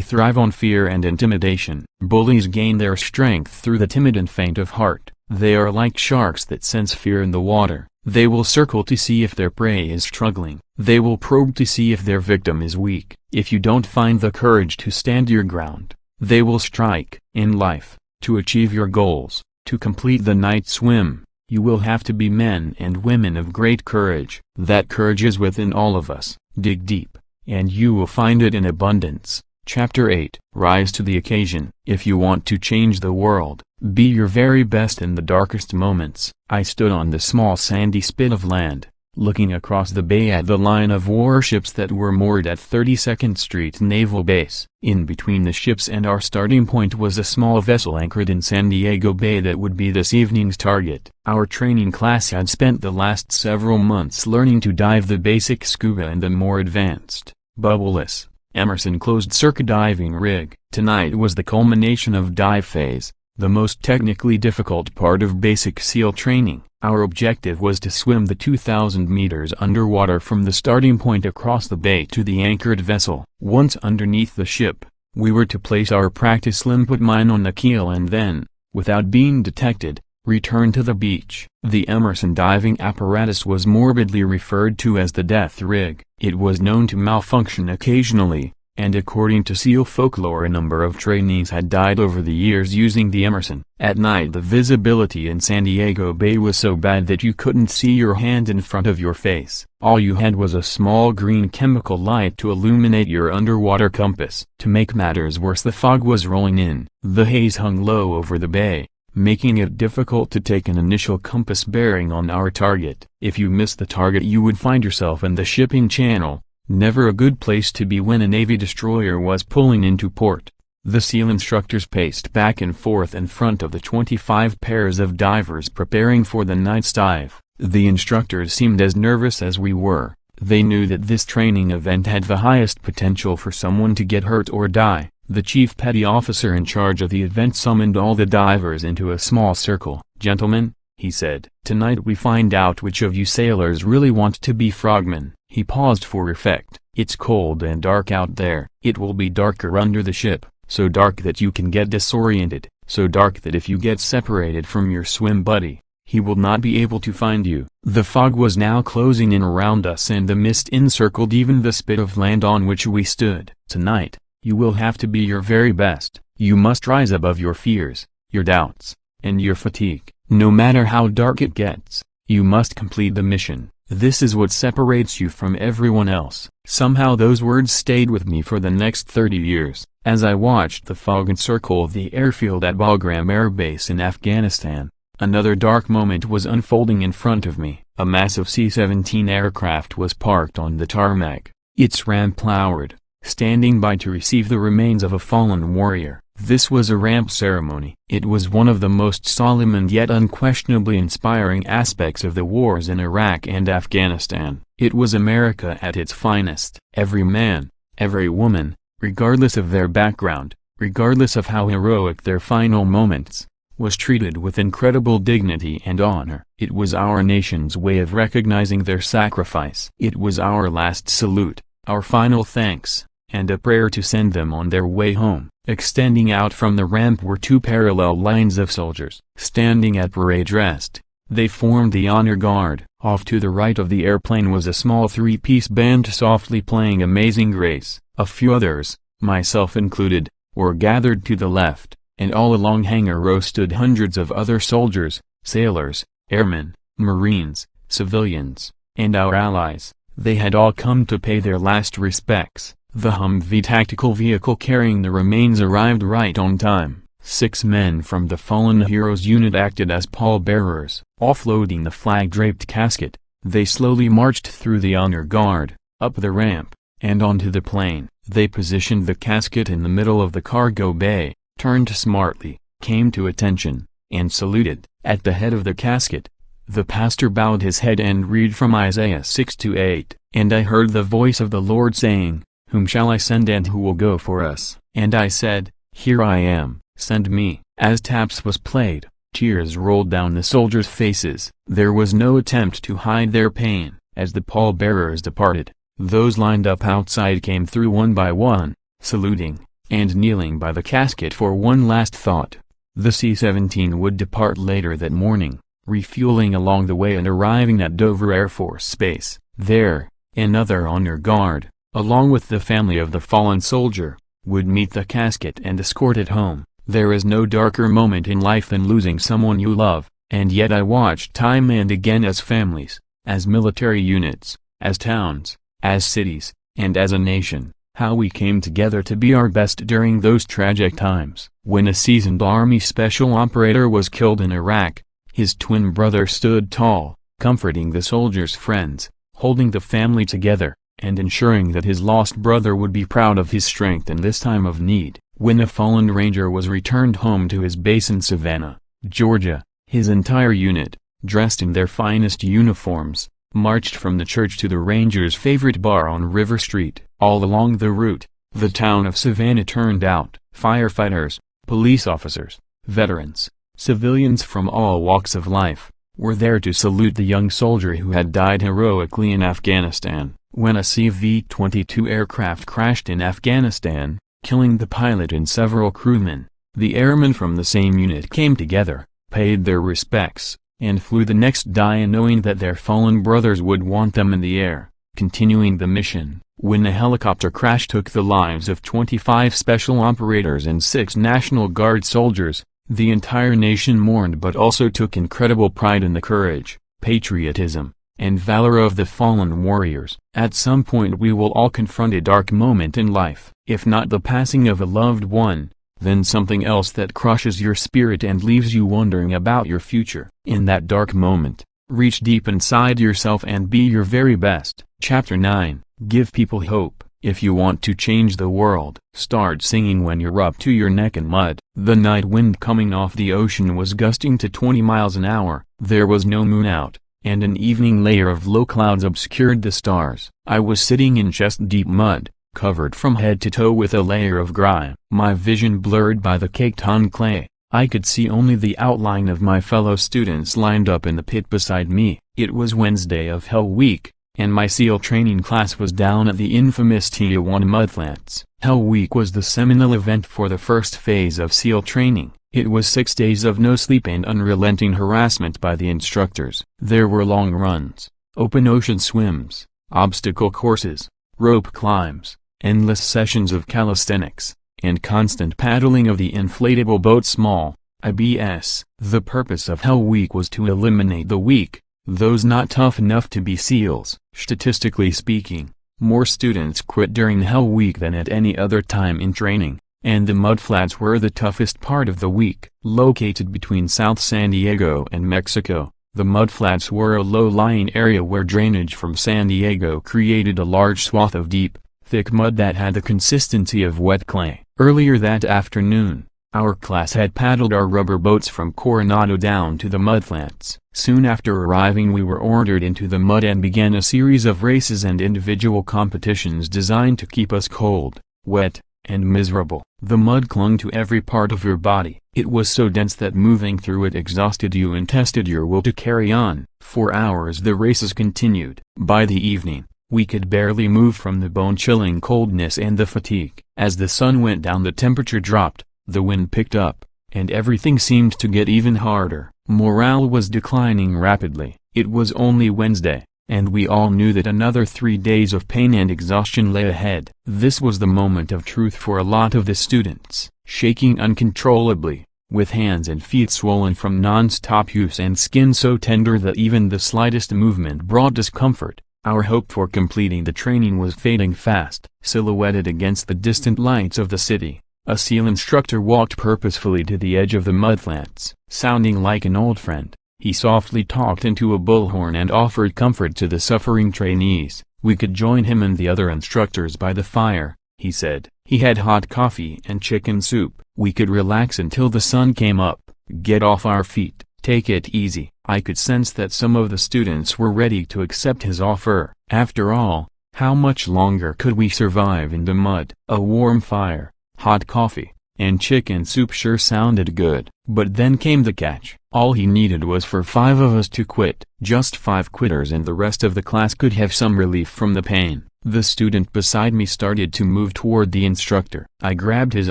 thrive on fear and intimidation. Bullies gain their strength through the timid and faint of heart. They are like sharks that sense fear in the water. They will circle to see if their prey is struggling. They will probe to see if their victim is weak. If you don't find the courage to stand your ground, they will strike. In life, to achieve your goals, to complete the night swim, You will have to be men and women of great courage. That courage is within all of us. Dig deep, and you will find it in abundance. Chapter 8. Rise to the occasion. If you want to change the world, be your very best in the darkest moments. I stood on the small sandy spit of land, looking across the bay at the line of warships that were moored at 32nd Street Naval Base. In between the ships and our starting point was a small vessel anchored in San Diego Bay that would be this evening's target. Our training class had spent the last several months learning to dive the basic scuba and the more advanced, bubbleless, Emerson closed-circuit diving rig. Tonight was the culmination of dive phase, the most technically difficult part of basic SEAL training. Our objective was to swim the 2,000 meters underwater from the starting point across the bay to the anchored vessel. Once underneath the ship, we were to place our practice limpet mine on the keel and then, without being detected, return to the beach. The Emerson diving apparatus was morbidly referred to as the death rig. It was known to malfunction occasionally, and according to SEAL folklore a number of trainees had died over the years using the Emerson. At night the visibility in San Diego Bay was so bad that you couldn't see your hand in front of your face. All you had was a small green chemical light to illuminate your underwater compass. To make matters worse, the fog was rolling in. The haze hung low over the bay, making it difficult to take an initial compass bearing on our target. If you missed the target you would find yourself in the shipping channel, never a good place to be when a Navy destroyer was pulling into port. The SEAL instructors paced back and forth in front of the 25 pairs of divers preparing for the night's dive. The instructors seemed as nervous as we were. They knew that this training event had the highest potential for someone to get hurt or die. The chief petty officer in charge of the event summoned all the divers into a small circle. "Gentlemen," he said, "tonight we find out which of you sailors really want to be frogmen." He paused for effect. "It's cold and dark out there. It will be darker under the ship, so dark that you can get disoriented, so dark that if you get separated from your swim buddy, he will not be able to find you." The fog was now closing in around us and the mist encircled even the spit of land on which we stood. "Tonight, you will have to be your very best. You must rise above your fears, your doubts, and your fatigue. No matter how dark it gets, you must complete the mission. This is what separates you from everyone else." Somehow those words stayed with me for the next 30 years. As I watched the fog encircle the airfield at Bagram Air Base in Afghanistan, another dark moment was unfolding in front of me. A massive C-17 aircraft was parked on the tarmac, its ramp lowered, standing by to receive the remains of a fallen warrior. This was a ramp ceremony. It was one of the most solemn and yet unquestionably inspiring aspects of the wars in Iraq and Afghanistan. It was America at its finest. Every man, every woman, regardless of their background, regardless of how heroic their final moments, was treated with incredible dignity and honor. It was our nation's way of recognizing their sacrifice. It was our last salute, our final thanks, and a prayer to send them on their way home. Extending out from the ramp were two parallel lines of soldiers. Standing at parade rest, they formed the honor guard. Off to the right of the airplane was a small three-piece band softly playing Amazing Grace. A few others, myself included, were gathered to the left, and all along hangar row stood hundreds of other soldiers, sailors, airmen, Marines, civilians, and our allies. They had all come to pay their last respects. The Humvee tactical vehicle carrying the remains arrived right on time. 6 men from the fallen heroes unit acted as pallbearers. Offloading the flag-draped casket, they slowly marched through the honor guard, up the ramp, and onto the plane. They positioned the casket in the middle of the cargo bay, turned smartly, came to attention, and saluted. At the head of the casket, the pastor bowed his head and read from Isaiah 6-8, "And I heard the voice of the Lord saying, Whom shall I send and who will go for us? And I said, Here I am, send me." As taps was played, tears rolled down the soldiers' faces. There was no attempt to hide their pain. As the pallbearers departed, those lined up outside came through one by one, saluting, and kneeling by the casket for one last thought. The C-17 would depart later that morning, refueling along the way and arriving at Dover Air Force Base. There, another honor guard, along with the family of the fallen soldier, would meet the casket and escort it home. There is no darker moment in life than losing someone you love. And yet I watched time and again as families, as military units, as towns, as cities, and as a nation, how we came together to be our best during those tragic times. When a seasoned Army special operator was killed in Iraq, his twin brother stood tall, comforting the soldiers' friends, holding the family together, and ensuring that his lost brother would be proud of his strength in this time of need. When a fallen Ranger was returned home to his base in Savannah, Georgia, his entire unit, dressed in their finest uniforms, marched from the church to the Rangers' favorite bar on River Street. All along the route, the town of Savannah turned out firefighters, police officers, veterans, civilians from all walks of life, were there to salute the young soldier who had died heroically in Afghanistan. When a CV-22 aircraft crashed in Afghanistan, killing the pilot and several crewmen, the airmen from the same unit came together, paid their respects, and flew the next day knowing that their fallen brothers would want them in the air, continuing the mission. When a helicopter crash took the lives of 25 special operators and 6 National Guard soldiers, the entire nation mourned but also took incredible pride in the courage, patriotism, and valor of the fallen warriors. At some point we will all confront a dark moment in life. If not the passing of a loved one, then something else that crushes your spirit and leaves you wondering about your future. In that dark moment, reach deep inside yourself and be your very best. Chapter 9. Give people hope. If you want to change the world, start singing when you're up to your neck in mud. The night wind coming off the ocean was gusting to 20 miles an hour. There was no moon out, and an evening layer of low clouds obscured the stars. I was sitting in chest-deep mud, covered from head to toe with a layer of grime. My vision blurred by the caked-on clay. I could see only the outline of my fellow students lined up in the pit beside me. It was Wednesday of Hell Week, and my SEAL training class was down at the infamous Tijuana Mudflats. Hell Week was the seminal event for the first phase of SEAL training. It was 6 days of no sleep and unrelenting harassment by the instructors. There were long runs, open ocean swims, obstacle courses, rope climbs, endless sessions of calisthenics, and constant paddling of the inflatable boat small IBS. The purpose of Hell Week was to eliminate the weak, those not tough enough to be SEALs. Statistically speaking, more students quit during Hell Week than at any other time in training, and the mudflats were the toughest part of the week. Located between South San Diego and Mexico, the mudflats were a low-lying area where drainage from San Diego created a large swath of deep, thick mud that had the consistency of wet clay. Earlier that afternoon, our class had paddled our rubber boats from Coronado down to the mudflats. Soon after arriving we were ordered into the mud and began a series of races and individual competitions designed to keep us cold, wet, and miserable. The mud clung to every part of your body. It was so dense that moving through it exhausted you and tested your will to carry on. For hours the races continued. By the evening, we could barely move from the bone-chilling coldness and the fatigue. As the sun went down the temperature dropped, the wind picked up, and everything seemed to get even harder. Morale was declining rapidly. It was only Wednesday, and we all knew that another 3 days of pain and exhaustion lay ahead. This was the moment of truth for a lot of the students. Shaking uncontrollably, with hands and feet swollen from non-stop use and skin so tender that even the slightest movement brought discomfort, our hope for completing the training was fading fast. Silhouetted against the distant lights of the city, a SEAL instructor walked purposefully to the edge of the mudflats. Sounding like an old friend, he softly talked into a bullhorn and offered comfort to the suffering trainees. We could join him and the other instructors by the fire, he said. He had hot coffee and chicken soup. We could relax until the sun came up, get off our feet, take it easy. I could sense that some of the students were ready to accept his offer. After all, how much longer could we survive in the mud? A warm fire, hot coffee, and chicken soup sure sounded good. But then came the catch. All he needed was for 5 of us to quit. Just 5 quitters and the rest of the class could have some relief from the pain. The student beside me started to move toward the instructor. I grabbed his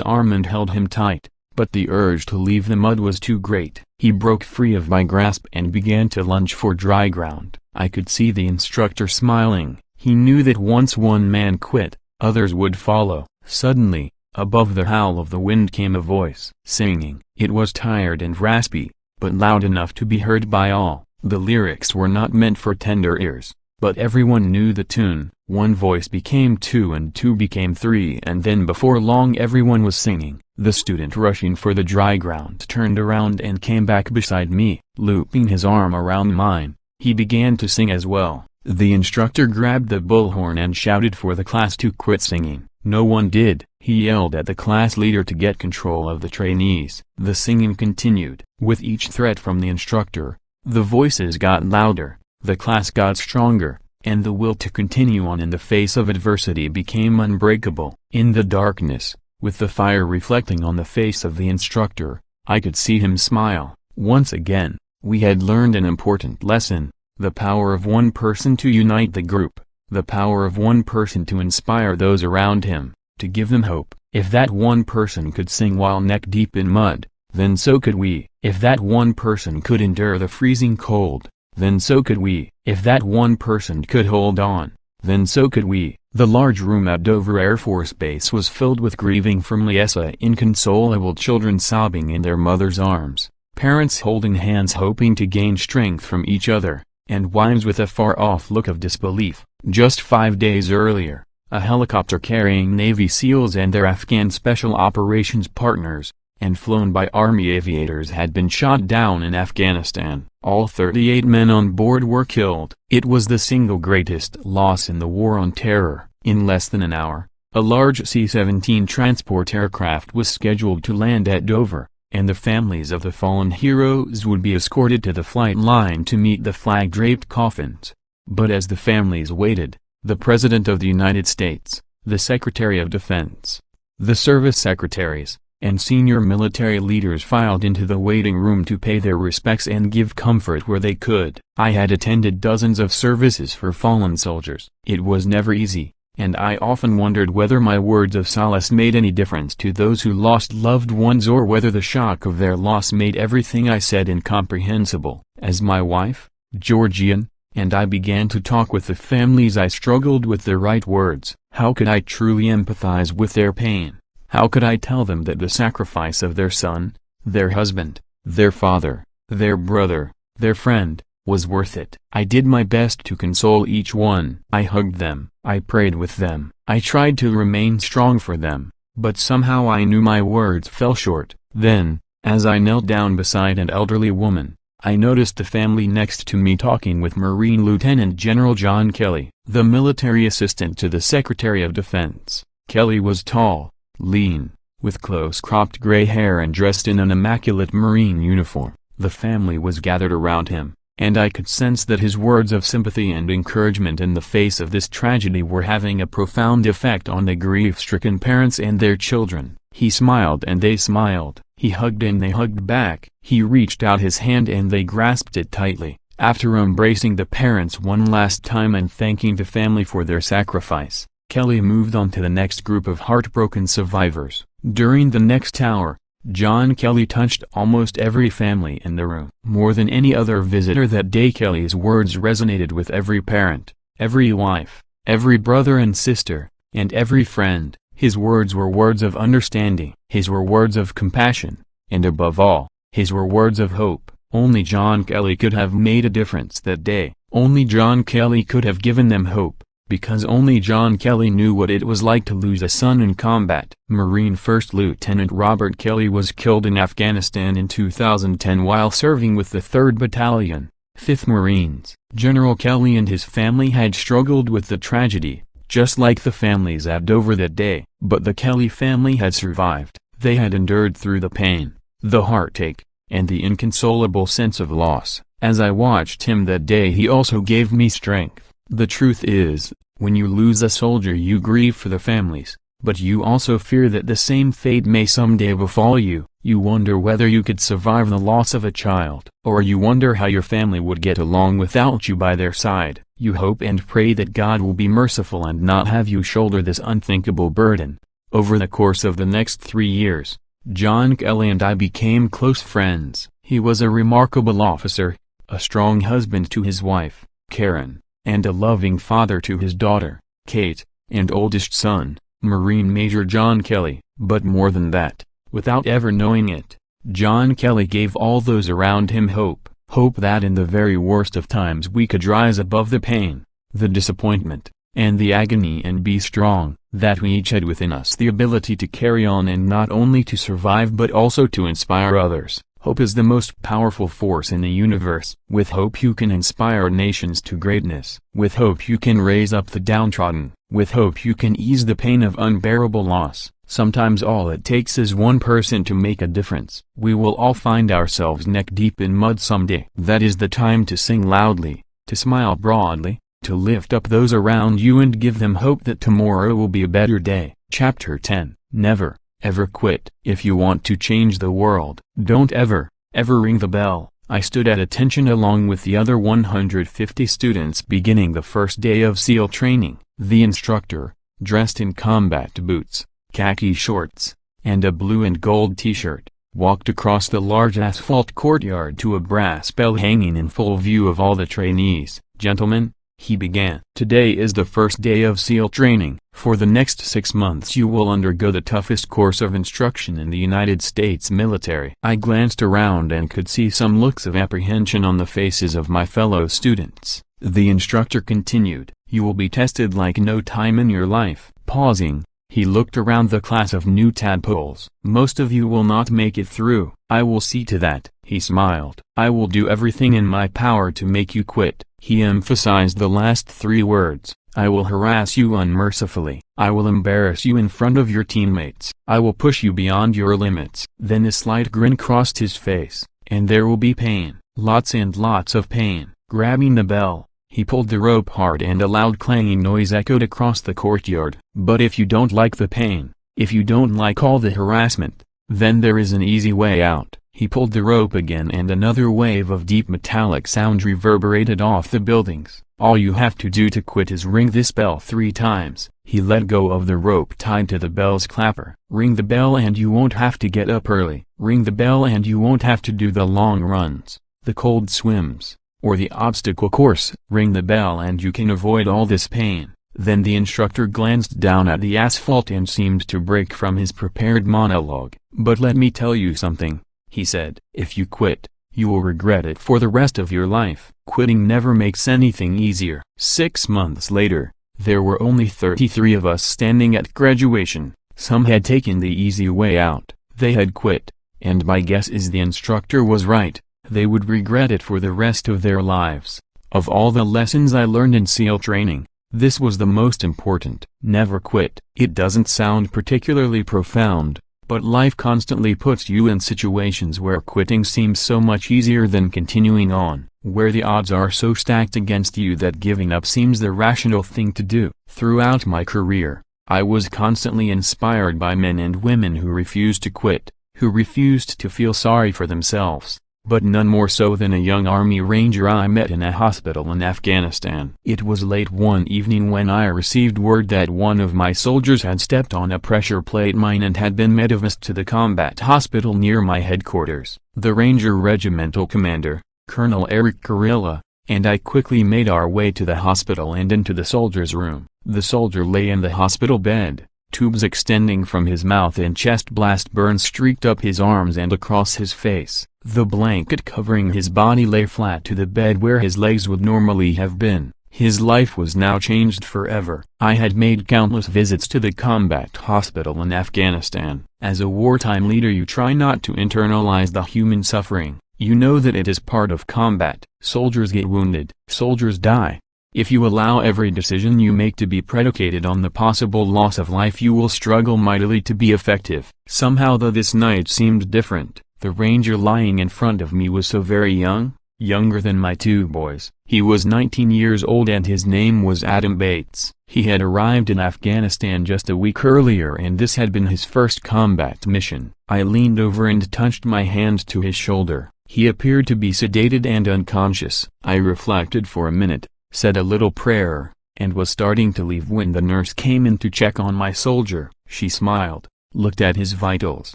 arm and held him tight, but the urge to leave the mud was too great. He broke free of my grasp and began to lunge for dry ground. I could see the instructor smiling. He knew that once one man quit, others would follow. Suddenly, above the howl of the wind came a voice, singing. It was tired and raspy, but loud enough to be heard by all. The lyrics were not meant for tender ears, but everyone knew the tune. One voice became two and two became three, and then before long everyone was singing. The student rushing for the dry ground turned around and came back beside me, looping his arm around mine. He began to sing as well. The instructor grabbed the bullhorn and shouted for the class to quit singing. No one did. He yelled at the class leader to get control of the trainees. The singing continued. With each threat from the instructor, the voices got louder, the class got stronger, and the will to continue on in the face of adversity became unbreakable. In the darkness, with the fire reflecting on the face of the instructor, I could see him smile. Once again, we had learned an important lesson: the power of one person to unite the group, the power of one person to inspire those around him, to give them hope. If that one person could sing while neck deep in mud, then so could we. If that one person could endure the freezing cold, then so could we. If that one person could hold on, then so could we. The large room at Dover Air Force Base was filled with grieving, families, inconsolable children sobbing in their mothers' arms, parents holding hands hoping to gain strength from each other, and wives with a far-off look of disbelief. Just 5 days earlier, a helicopter carrying Navy SEALs and their Afghan Special Operations partners, and flown by Army aviators, had been shot down in Afghanistan. All 38 men on board were killed. It was the single greatest loss in the War on Terror. In less than an hour, a large C-17 transport aircraft was scheduled to land at Dover, and the families of the fallen heroes would be escorted to the flight line to meet the flag-draped coffins. But as the families waited, the President of the United States, the Secretary of Defense, the service secretaries, and senior military leaders filed into the waiting room to pay their respects and give comfort where they could. I had attended dozens of services for fallen soldiers. It was never easy, and I often wondered whether my words of solace made any difference to those who lost loved ones, or whether the shock of their loss made everything I said incomprehensible. As my wife, Georgian, and I began to talk with the families, I struggled with the right words. How could I truly empathize with their pain? How could I tell them that the sacrifice of their son, their husband, their father, their brother, their friend, was worth it? I did my best to console each one. I hugged them, I prayed with them, I tried to remain strong for them, but somehow I knew my words fell short. Then, as I knelt down beside an elderly woman, I noticed the family next to me talking with Marine Lieutenant General John Kelly, the military assistant to the Secretary of Defense. Kelly was tall, lean, with close-cropped gray hair and dressed in an immaculate Marine uniform. The family was gathered around him, and I could sense that his words of sympathy and encouragement in the face of this tragedy were having a profound effect on the grief-stricken parents and their children. He smiled and they smiled. He hugged and they hugged back. He reached out his hand and they grasped it tightly. After embracing the parents one last time and thanking the family for their sacrifice, Kelly moved on to the next group of heartbroken survivors. During the next hour, John Kelly touched almost every family in the room. More than any other visitor that day, Kelly's words resonated with every parent, every wife, every brother and sister, and every friend. His words were words of understanding. His were words of compassion, and above all, his were words of hope. Only John Kelly could have made a difference that day. Only John Kelly could have given them hope, because only John Kelly knew what it was like to lose a son in combat. Marine First Lieutenant Robert Kelly was killed in Afghanistan in 2010 while serving with the 3rd Battalion, 5th Marines. General Kelly and his family had struggled with the tragedy, just like the families at Dover that day. But the Kelly family had survived. They had endured through the pain, the heartache, and the inconsolable sense of loss. As I watched him that day, he also gave me strength. The truth is, when you lose a soldier you grieve for the families, but you also fear that the same fate may someday befall you. You wonder whether you could survive the loss of a child, or you wonder how your family would get along without you by their side. You hope and pray that God will be merciful and not have you shoulder this unthinkable burden. Over the course of the next 3 years, John Kelly and I became close friends. He was a remarkable officer, a strong husband to his wife, Karen, and a loving father to his daughter, Kate, and oldest son, Marine Major John Kelly. But more than that, without ever knowing it, John Kelly gave all those around him hope, hope that in the very worst of times we could rise above the pain, the disappointment, and the agony and be strong, that we each had within us the ability to carry on and not only to survive but also to inspire others. Hope is the most powerful force in the universe. With hope you can inspire nations to greatness. With hope you can raise up the downtrodden. With hope you can ease the pain of unbearable loss. Sometimes all it takes is one person to make a difference. We will all find ourselves neck deep in mud someday. That is the time to sing loudly, to smile broadly, to lift up those around you and give them hope that tomorrow will be a better day. Chapter 10. Never, ever quit. If you want to change the world, don't ever ring the bell. I stood at attention along with the other 150 students beginning the first day of SEAL training. The instructor, dressed in combat boots, khaki shorts, and a blue and gold t-shirt, walked across the large asphalt courtyard to a brass bell hanging in full view of all the trainees. Gentlemen, he began. Today is the first day of SEAL training. For the next 6 months you will undergo the toughest course of instruction in the United States military. I glanced around and could see some looks of apprehension on the faces of my fellow students. The instructor continued, "You will be tested like no time in your life." Pausing, he looked around the class of new tadpoles. "Most of you will not make it through. I will see to that." He smiled. "I will do everything in my power to make you quit." He emphasized the last 3 words. "I will harass you unmercifully. I will embarrass you in front of your teammates. I will push you beyond your limits." Then a slight grin crossed his face. "And there will be pain, lots and lots of pain." Grabbing the bell, he pulled the rope hard and a loud clanging noise echoed across the courtyard. "But if you don't like the pain, if you don't like all the harassment, then there is an easy way out." He pulled the rope again and another wave of deep metallic sound reverberated off the buildings. "All you have to do to quit is ring this bell 3 times. He let go of the rope tied to the bell's clapper. "Ring the bell and you won't have to get up early. Ring the bell and you won't have to do the long runs, the cold swims, or the obstacle course. Ring the bell and you can avoid all this pain." Then the instructor glanced down at the asphalt and seemed to break from his prepared monologue. "But let me tell you something," he said. "If you quit, you will regret it for the rest of your life. Quitting never makes anything easier." 6 months later, there were only 33 of us standing at graduation. Some had taken the easy way out. They had quit, and my guess is the instructor was right. They would regret it for the rest of their lives. Of all the lessons I learned in SEAL training, this was the most important. Never quit. It doesn't sound particularly profound, but life constantly puts you in situations where quitting seems so much easier than continuing on, where the odds are so stacked against you that giving up seems the rational thing to do. Throughout my career, I was constantly inspired by men and women who refused to quit, who refused to feel sorry for themselves, but none more so than a young Army Ranger I met in a hospital in Afghanistan. It was late one evening when I received word that one of my soldiers had stepped on a pressure plate mine and had been medevaced to the combat hospital near my headquarters. The Ranger Regimental Commander, Colonel Eric Carrilla, and I quickly made our way to the hospital and into the soldier's room. The soldier lay in the hospital bed, tubes extending from his mouth and chest. Blast burns streaked up his arms and across his face. The blanket covering his body lay flat to the bed where his legs would normally have been. His life was now changed forever. I had made countless visits to the combat hospital in Afghanistan. As a wartime leader, you try not to internalize the human suffering. You know that it is part of combat. Soldiers get wounded. Soldiers die. If you allow every decision you make to be predicated on the possible loss of life, you will struggle mightily to be effective. Somehow, though, this night seemed different. The ranger lying in front of me was so very young, younger than my 2 boys. He was 19 years old and his name was Adam Bates. He had arrived in Afghanistan just a week earlier and this had been his first combat mission. I leaned over and touched my hand to his shoulder. He appeared to be sedated and unconscious. I reflected for a minute, said a little prayer, and was starting to leave when the nurse came in to check on my soldier. She smiled, looked at his vitals,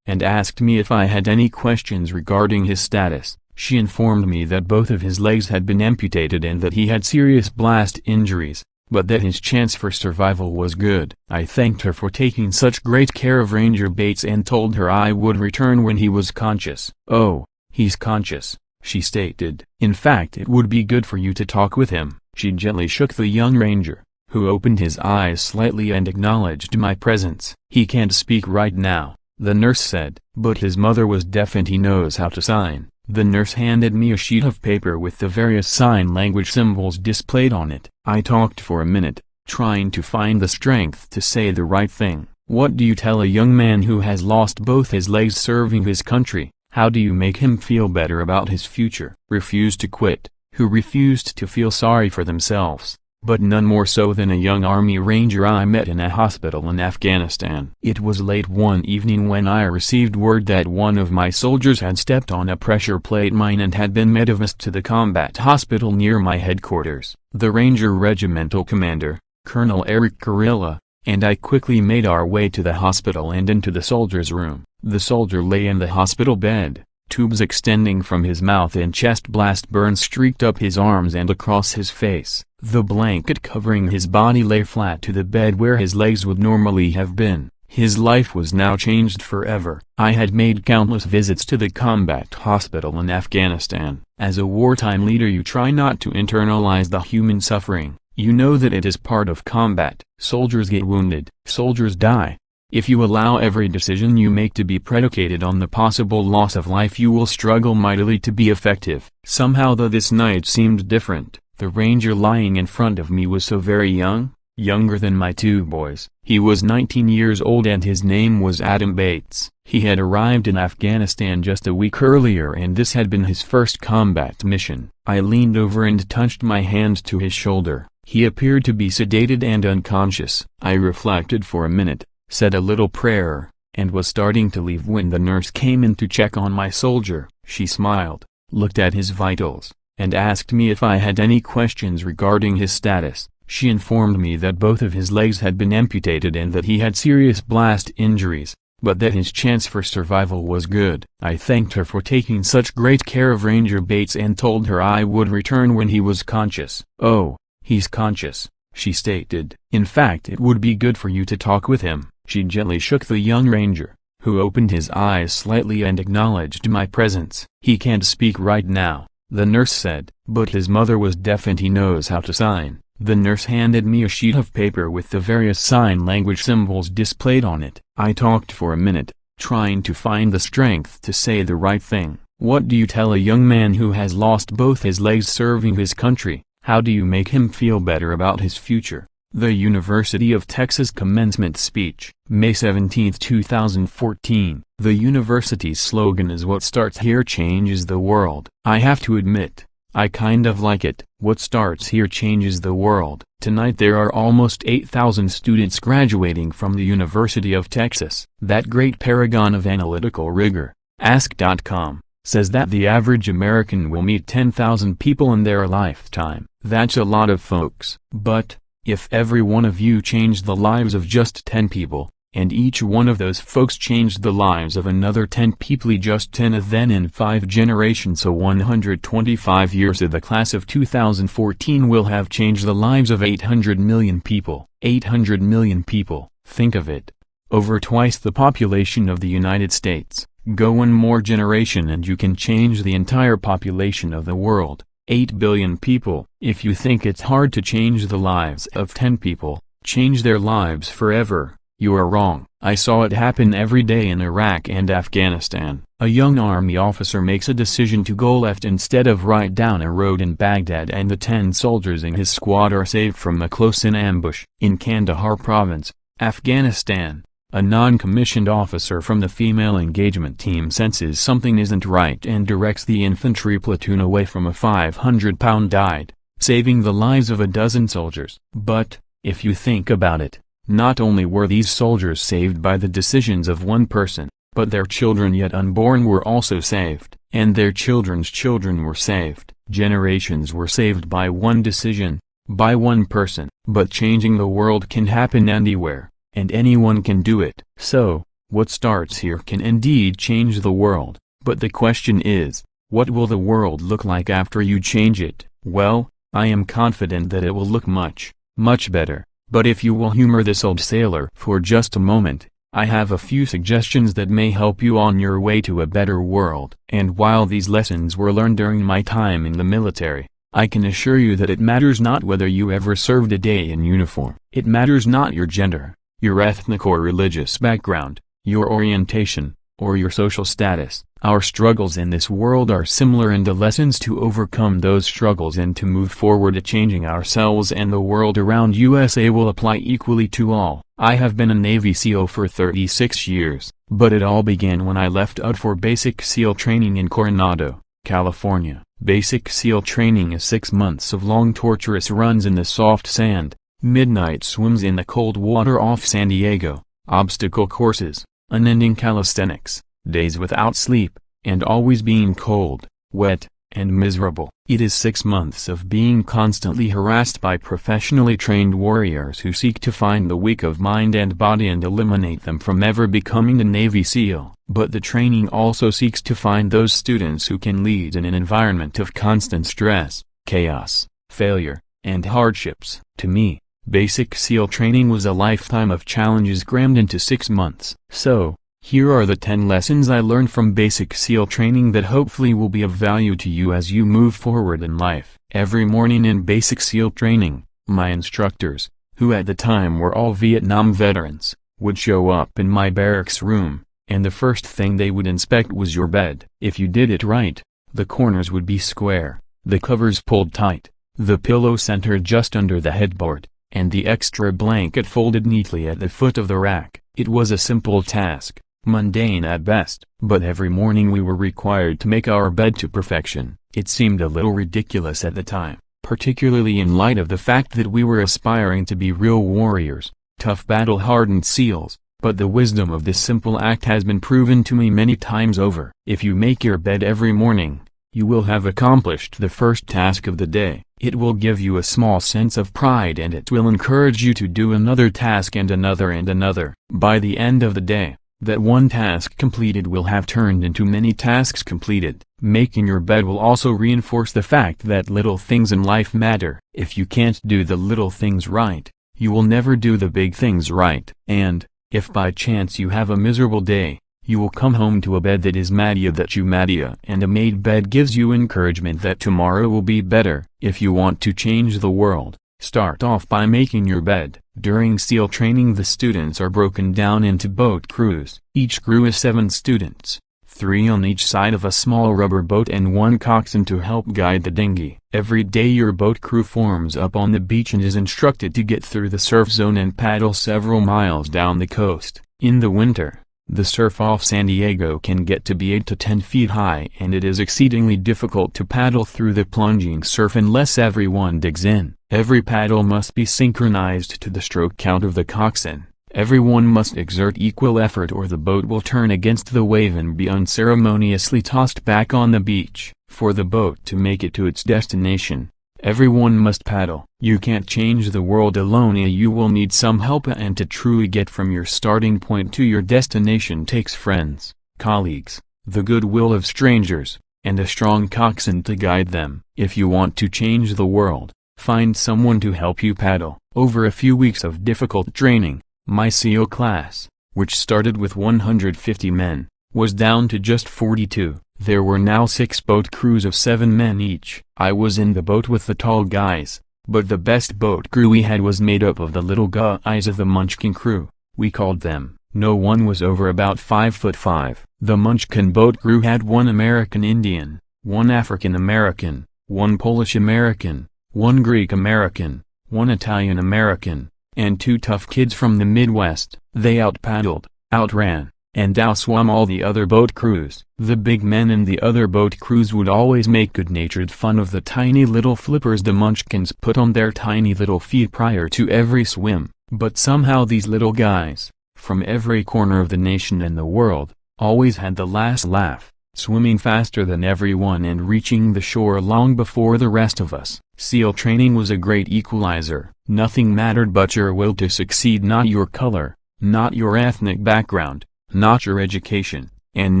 and asked me if I had any questions regarding his status. She informed me that both of his legs had been amputated and that he had serious blast injuries. but that his chance for survival was good. I thanked her for taking such great care of Ranger Bates and told her I would return when he was conscious. "Oh, he's conscious," she stated. "In fact, it would be good for you to talk with him." She gently shook the young ranger, who opened his eyes slightly and acknowledged my presence. "He can't speak right now," the nurse said, "but his mother was deaf and he knows how to sign." The nurse handed me a sheet of paper with the various sign language symbols displayed on it. I talked for a minute, trying to find the strength to say the right thing. "What do you tell a young man who has lost both his legs serving his country? How do you make him feel better about his future?" "Refused to quit," who refused to feel sorry for themselves, but none more so than a young Army Ranger I met in a hospital in Afghanistan. It was late one evening when I received word that one of my soldiers had stepped on a pressure plate mine and had been medevaced to the combat hospital near my headquarters. The Ranger Regimental Commander, Colonel Eric Kurilla, and I quickly made our way to the hospital and into the soldier's room. The soldier lay in the hospital bed, tubes extending from his mouth and chest, blast burns streaked up his arms and across his face. The blanket covering his body lay flat to the bed where his legs would normally have been. His life was now changed forever. I had made countless visits to the combat hospital in Afghanistan. As a wartime leader, you try not to internalize the human suffering. You know that it is part of combat. Soldiers get wounded. Soldiers die. If you allow every decision you make to be predicated on the possible loss of life, you will struggle mightily to be effective. Somehow, though, this night seemed different. The ranger lying in front of me was so very young, younger than my two boys. He was 19 years old and his name was Adam Bates. He had arrived in Afghanistan just a week earlier and this had been his first combat mission. I leaned over and touched my hand to his shoulder. He appeared to be sedated and unconscious. I reflected for a minute, said a little prayer, and was starting to leave when the nurse came in to check on my soldier. She smiled, looked at his vitals, and asked me if I had any questions regarding his status. She informed me that both of his legs had been amputated and that he had serious blast injuries, but that his chance for survival was good. I thanked her for taking such great care of Ranger Bates and told her I would return when he was conscious. "Oh, he's conscious," she stated. "In fact, it would be good for you to talk with him." She gently shook the young ranger, who opened his eyes slightly and acknowledged my presence. "He can't speak right now," the nurse said, "but his mother was deaf and he knows how to sign." The nurse handed me a sheet of paper with the various sign language symbols displayed on it. I talked for a minute, trying to find the strength to say the right thing. "What do you tell a young man who has lost both his legs serving his country? How do you make him feel better about his future?" The University of Texas Commencement Speech, May 17, 2014. The university's slogan is "What starts here changes the world." I have to admit, I kind of like it. What starts here changes the world. Tonight there are almost 8,000 students graduating from the University of Texas. That great paragon of analytical rigor, Ask.com, says that the average American will meet 10,000 people in their lifetime. That's a lot of folks. But if every one of you changed the lives of just 10 people, and each one of those folks changed the lives of another 10 people, just 10 of them in 5 generations, so 125 years of the class of 2014 will have changed the lives of 800 million people. 800 million people, think of it. Over twice the population of the United States. Go one more generation and you can change the entire population of the world. 8 billion people. If you think it's hard to change the lives of 10 people, change their lives forever, you are wrong. I saw it happen every day in Iraq and Afghanistan. A young army officer makes a decision to go left instead of right down a road in Baghdad, and the 10 soldiers in his squad are saved from a close-in ambush. In Kandahar province, Afghanistan, a non-commissioned officer from the female engagement team senses something isn't right and directs the infantry platoon away from a 500-pound guide, saving the lives of a dozen soldiers. But, if you think about it, not only were these soldiers saved by the decisions of one person, but their children yet unborn were also saved, and their children's children were saved. Generations were saved by one decision, by one person. But changing the world can happen anywhere, and anyone can do it. So, what starts here can indeed change the world, but the question is, what will the world look like after you change it? Well, I am confident that it will look much, much better. But if you will humor this old sailor for just a moment, I have a few suggestions that may help you on your way to a better world. And while these lessons were learned during my time in the military, I can assure you that it matters not whether you ever served a day in uniform. It matters not your gender, your ethnic or religious background, your orientation, or your social status. Our struggles in this world are similar, and the lessons to overcome those struggles and to move forward to changing ourselves and the world around USA will apply equally to all. I have been a Navy SEAL for 36 years, but it all began when I left UD for basic SEAL training in Coronado, California. Basic SEAL training is 6 months of long torturous runs in the soft sand, midnight swims in the cold water off San Diego, obstacle courses, unending calisthenics, days without sleep, and always being cold, wet, and miserable. It is 6 months of being constantly harassed by professionally trained warriors who seek to find the weak of mind and body and eliminate them from ever becoming a Navy SEAL. But the training also seeks to find those students who can lead in an environment of constant stress, chaos, failure, and hardships. To me, basic SEAL training was a lifetime of challenges crammed into 6 months. So, here are the 10 lessons I learned from basic SEAL training that hopefully will be of value to you as you move forward in life. Every morning in basic SEAL training, my instructors, who at the time were all Vietnam veterans, would show up in my barracks room, and the first thing they would inspect was your bed. If you did it right, the corners would be square, the covers pulled tight, the pillow centered just under the headboard, and the extra blanket folded neatly at the foot of the rack. It was a simple task, mundane at best, but every morning we were required to make our bed to perfection. It seemed a little ridiculous at the time, particularly in light of the fact that we were aspiring to be real warriors, tough battle-hardened SEALs, but the wisdom of this simple act has been proven to me many times over. If you make your bed every morning, you will have accomplished the first task of the day. It will give you a small sense of pride, and it will encourage you to do another task and another and another. By the end of the day, that one task completed will have turned into many tasks completed. Making your bed will also reinforce the fact that little things in life matter. If you can't do the little things right, you will never do the big things right. And, if by chance you have a miserable day, you will come home to a bed that is madia, and a made bed gives you encouragement that tomorrow will be better. If you want to change the world, start off by making your bed. During SEAL training, the students are broken down into boat crews. Each crew is 7 students, 3 on each side of a small rubber boat and 1 coxswain to help guide the dinghy. Every day your boat crew forms up on the beach and is instructed to get through the surf zone and paddle several miles down the coast. In the winter, the surf off San Diego can get to be 8 to 10 feet high, and it is exceedingly difficult to paddle through the plunging surf unless everyone digs in. Every paddle must be synchronized to the stroke count of the coxswain. Everyone must exert equal effort or the boat will turn against the wave and be unceremoniously tossed back on the beach. For the boat to make it to its destination, everyone must paddle. You can't change the world alone. You will need some help, and to truly get from your starting point to your destination takes friends, colleagues, the goodwill of strangers, and a strong coxswain to guide them. If you want to change the world, find someone to help you paddle. Over a few weeks of difficult training, my SEAL class, which started with 150 men, was down to just 42. There were now 6 boat crews of 7 men each. I was in the boat with the tall guys, but the best boat crew we had was made up of the little guys of the Munchkin crew, we called them. No one was over about 5'5". The Munchkin boat crew had 1 American Indian, 1 African American, 1 Polish American, 1 Greek American, 1 Italian American, and 2 tough kids from the Midwest. They out-paddled, outran, and outswam all the other boat crews. The big men in the other boat crews would always make good-natured fun of the tiny little flippers the Munchkins put on their tiny little feet prior to every swim. But somehow these little guys, from every corner of the nation and the world, always had the last laugh, swimming faster than everyone and reaching the shore long before the rest of us. SEAL training was a great equalizer. Nothing mattered but your will to succeed, not your color, not your ethnic background, not your education, and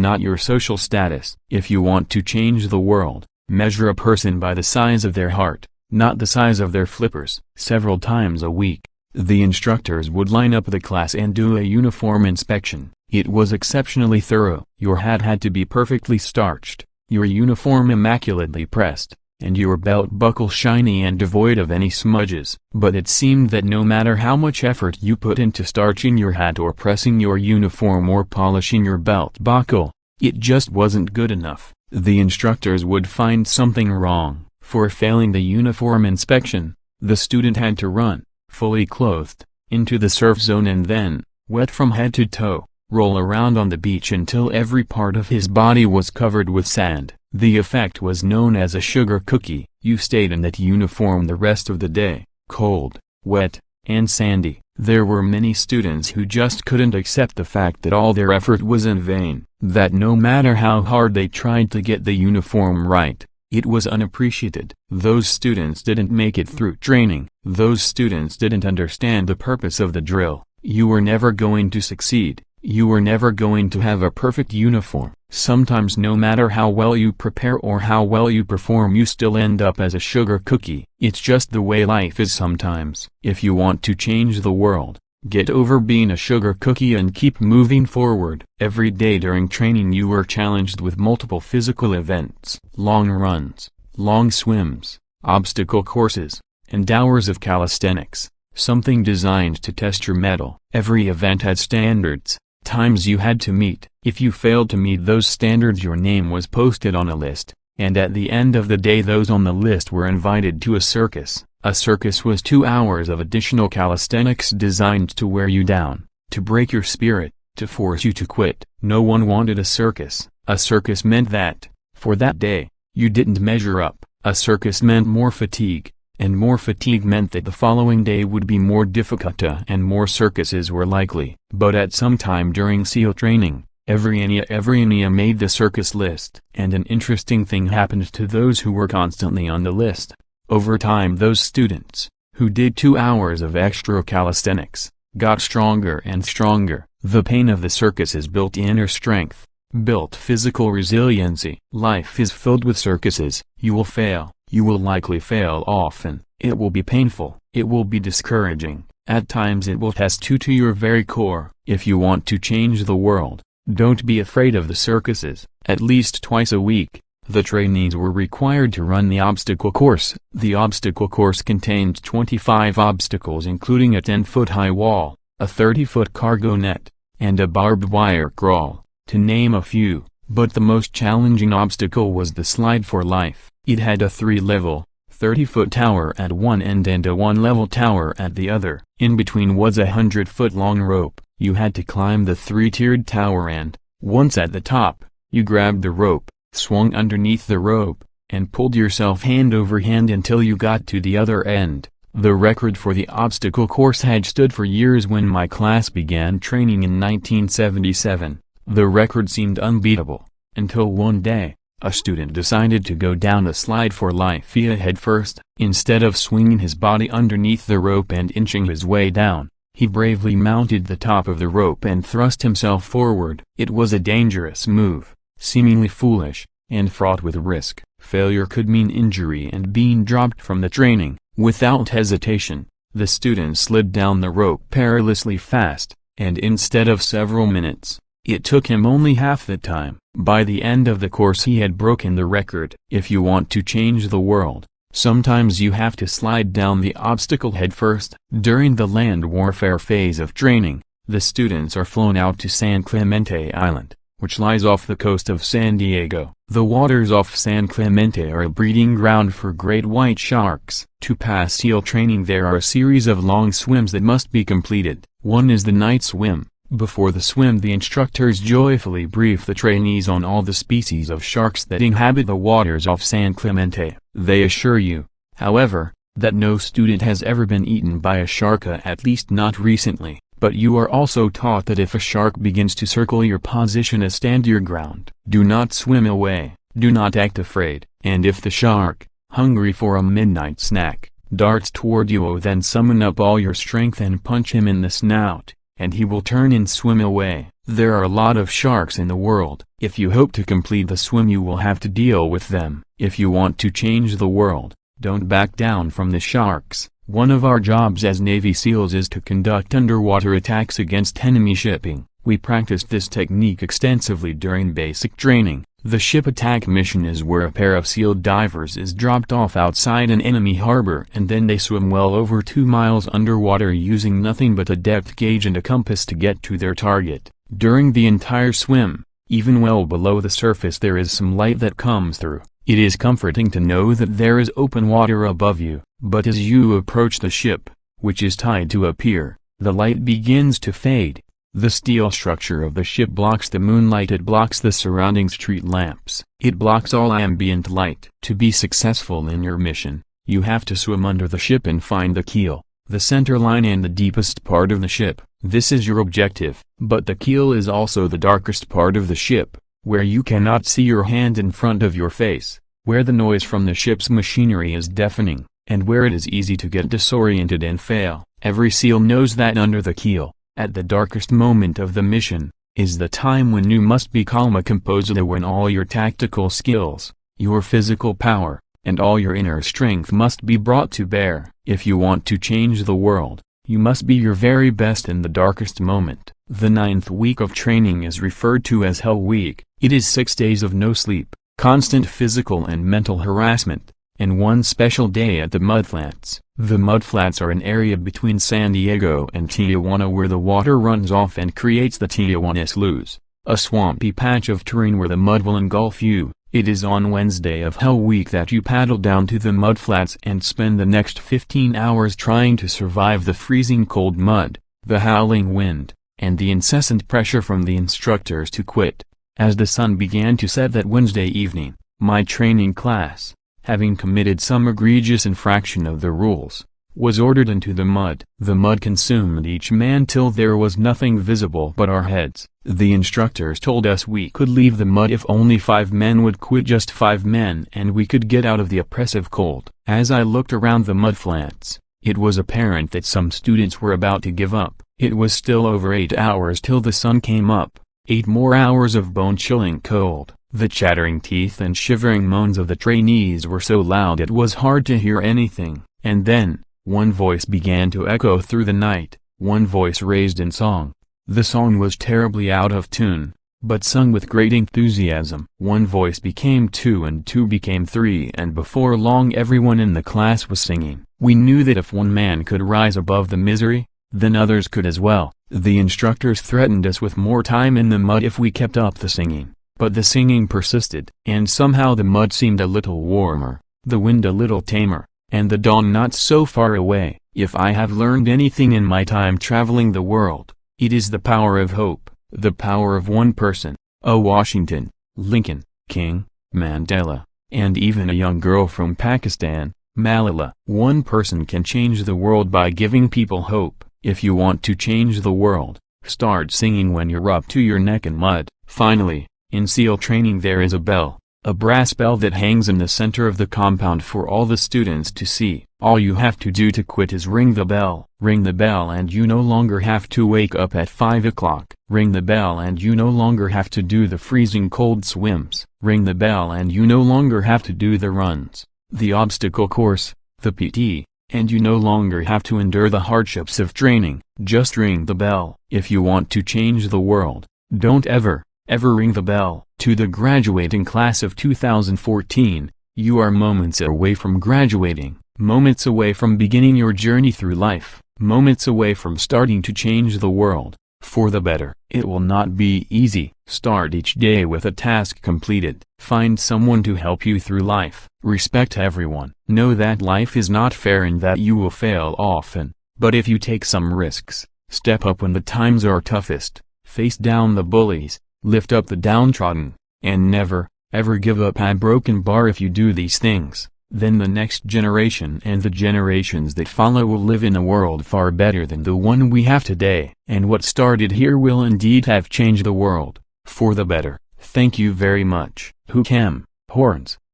not your social status. If you want to change the world, measure a person by the size of their heart, not the size of their flippers. Several times a week, the instructors would line up the class and do a uniform inspection. It was exceptionally thorough. Your hat had to be perfectly starched, your uniform immaculately pressed, and your belt buckle shiny and devoid of any smudges. But it seemed that no matter how much effort you put into starching your hat or pressing your uniform or polishing your belt buckle, it just wasn't good enough. The instructors would find something wrong. For failing the uniform inspection, the student had to run, fully clothed, into the surf zone and then, wet from head to toe, roll around on the beach until every part of his body was covered with sand. The effect was known as a sugar cookie. You stayed in that uniform the rest of the day, cold, wet, and sandy. There were many students who just couldn't accept the fact that all their effort was in vain, that no matter how hard they tried to get the uniform right, it was unappreciated. Those students didn't make it through training. Those students didn't understand the purpose of the drill. You were never going to succeed. You were never going to have a perfect uniform. Sometimes no matter how well you prepare or how well you perform, you still end up as a sugar cookie. It's just the way life is sometimes. If you want to change the world, get over being a sugar cookie and keep moving forward. Every day during training you were challenged with multiple physical events, long runs, long swims, obstacle courses, and hours of calisthenics, something designed to test your mettle. Every event had standards, times you had to meet. If you failed to meet those standards, your name was posted on a list, and at the end of the day those on the list were invited to a circus. A circus was 2 hours of additional calisthenics designed to wear you down, to break your spirit, to force you to quit. No one wanted a circus. A circus meant that, for that day, you didn't measure up. A circus meant more fatigue, and more fatigue meant that the following day would be more difficult and more circuses were likely. But at some time during SEAL training, every ENIA made the circus list. And an interesting thing happened to those who were constantly on the list. Over time those students, who did 2 hours of extra calisthenics, got stronger and stronger. The pain of the circuses built inner strength, built physical resiliency. Life is filled with circuses. You will fail. You will likely fail often. It will be painful. It will be discouraging. At times it will test you to your very core. If you want to change the world, don't be afraid of the circuses. At least twice a week, the trainees were required to run the obstacle course. The obstacle course contained 25 obstacles including a 10-foot-high wall, a 30-foot cargo net, and a barbed wire crawl, to name a few. But the most challenging obstacle was the slide for life. It had a 3-level, 30-foot tower at one end and a 1-level tower at the other. In between was a 100-foot-long rope. You had to climb the 3-tiered tower and, once at the top, you grabbed the rope, swung underneath the rope, and pulled yourself hand over hand until you got to the other end. The record for the obstacle course had stood for years when my class began training in 1977. The record seemed unbeatable, until one day, a student decided to go down a slide for life via head first. Instead of swinging his body underneath the rope and inching his way down, he bravely mounted the top of the rope and thrust himself forward. It was a dangerous move, seemingly foolish, and fraught with risk. Failure could mean injury and being dropped from the training. Without hesitation, the student slid down the rope perilously fast, and instead of several minutes, it took him only half the time. By the end of the course he had broken the record. If you want to change the world, sometimes you have to slide down the obstacle head first. During the land warfare phase of training, the students are flown out to San Clemente Island, which lies off the coast of San Diego. The waters off San Clemente are a breeding ground for great white sharks. To pass SEAL training there are a series of long swims that must be completed. One is the night swim. Before the swim the instructors joyfully brief the trainees on all the species of sharks that inhabit the waters off San Clemente. They assure you, however, that no student has ever been eaten by a shark, at least not recently. But you are also taught that if a shark begins to circle your position, stand your ground. Do not swim away, do not act afraid, and if the shark, hungry for a midnight snack, darts toward you, then summon up all your strength and punch him in the snout, and he will turn and swim away. There are a lot of sharks in the world. If you hope to complete the swim you will have to deal with them. If you want to change the world, Don't back down from the sharks. One of our jobs as Navy SEALs is to conduct underwater attacks against enemy shipping. We practiced this technique extensively during basic training. The ship attack mission is where a pair of SEAL divers is dropped off outside an enemy harbor and then they swim well over 2 miles underwater using nothing but a depth gauge and a compass to get to their target. During the entire swim, even well below the surface there is some light that comes through. It is comforting to know that there is open water above you, but as you approach the ship, which is tied to a pier, the light begins to fade. The steel structure of the ship blocks the moonlight, it blocks the surrounding street lamps, it blocks all ambient light. To be successful in your mission, you have to swim under the ship and find the keel, the center line and the deepest part of the ship. This is your objective. But the keel is also the darkest part of the ship, where you cannot see your hand in front of your face, where the noise from the ship's machinery is deafening, and where it is easy to get disoriented and fail. Every SEAL knows that under the keel, at the darkest moment of the mission, is the time when you must be calm and composed, when all your tactical skills, your physical power, and all your inner strength must be brought to bear. If you want to change the world, you must be your very best in the darkest moment. The 9th week of training is referred to as Hell Week. It is 6 days of no sleep, constant physical and mental harassment, and one special day at the mudflats. The mudflats are an area between San Diego and Tijuana where the water runs off and creates the Tijuana Sloughs, a swampy patch of terrain where the mud will engulf you. It is on Wednesday of Hell Week that you paddle down to the mudflats and spend the next 15 hours trying to survive the freezing cold mud, the howling wind, and the incessant pressure from the instructors to quit. As the sun began to set that Wednesday evening, my training class, having committed some egregious infraction of the rules, was ordered into the mud. The mud consumed each man till there was nothing visible but our heads. The instructors told us we could leave the mud if only 5 men would quit, just 5 men, and we could get out of the oppressive cold. As I looked around the mudflats, it was apparent that some students were about to give up. It was still over 8 hours till the sun came up, 8 more hours of bone-chilling cold. The chattering teeth and shivering moans of the trainees were so loud it was hard to hear anything. And then, one voice began to echo through the night, one voice raised in song. The song was terribly out of tune, but sung with great enthusiasm. One voice became 2 and 2 became 3, and before long everyone in the class was singing. We knew that if one man could rise above the misery, then others could as well. The instructors threatened us with more time in the mud if we kept up the singing. But the singing persisted, and somehow the mud seemed a little warmer, the wind a little tamer, and the dawn not so far away. If I have learned anything in my time traveling the world, it is the power of hope, the power of one person, a Washington, Lincoln, King, Mandela, and even a young girl from Pakistan, Malala. One person can change the world by giving people hope. If you want to change the world, start singing when you're up to your neck in mud. Finally, in SEAL training there is a bell, a brass bell that hangs in the center of the compound for all the students to see. All you have to do to quit is ring the bell. Ring the bell and you no longer have to wake up at 5 o'clock. Ring the bell and you no longer have to do the freezing cold swims. Ring the bell and you no longer have to do the runs, the obstacle course, the PT, and you no longer have to endure the hardships of training. Just ring the bell. If you want to change the world, don't ever ring the bell. To the graduating class of 2014, you are moments away from graduating, moments away from beginning your journey through life, moments away from starting to change the world, for the better. It will not be easy. Start each day with a task completed. Find someone to help you through life. Respect everyone. Know that life is not fair and that you will fail often, but if you take some risks, step up when the times are toughest, face down the bullies, lift up the downtrodden, and never, ever give up a broken bar. If you do these things, then the next generation and the generations that follow will live in a world far better than the one we have today. And what started here will indeed have changed the world, for the better. Thank you very much. Who came? Horns.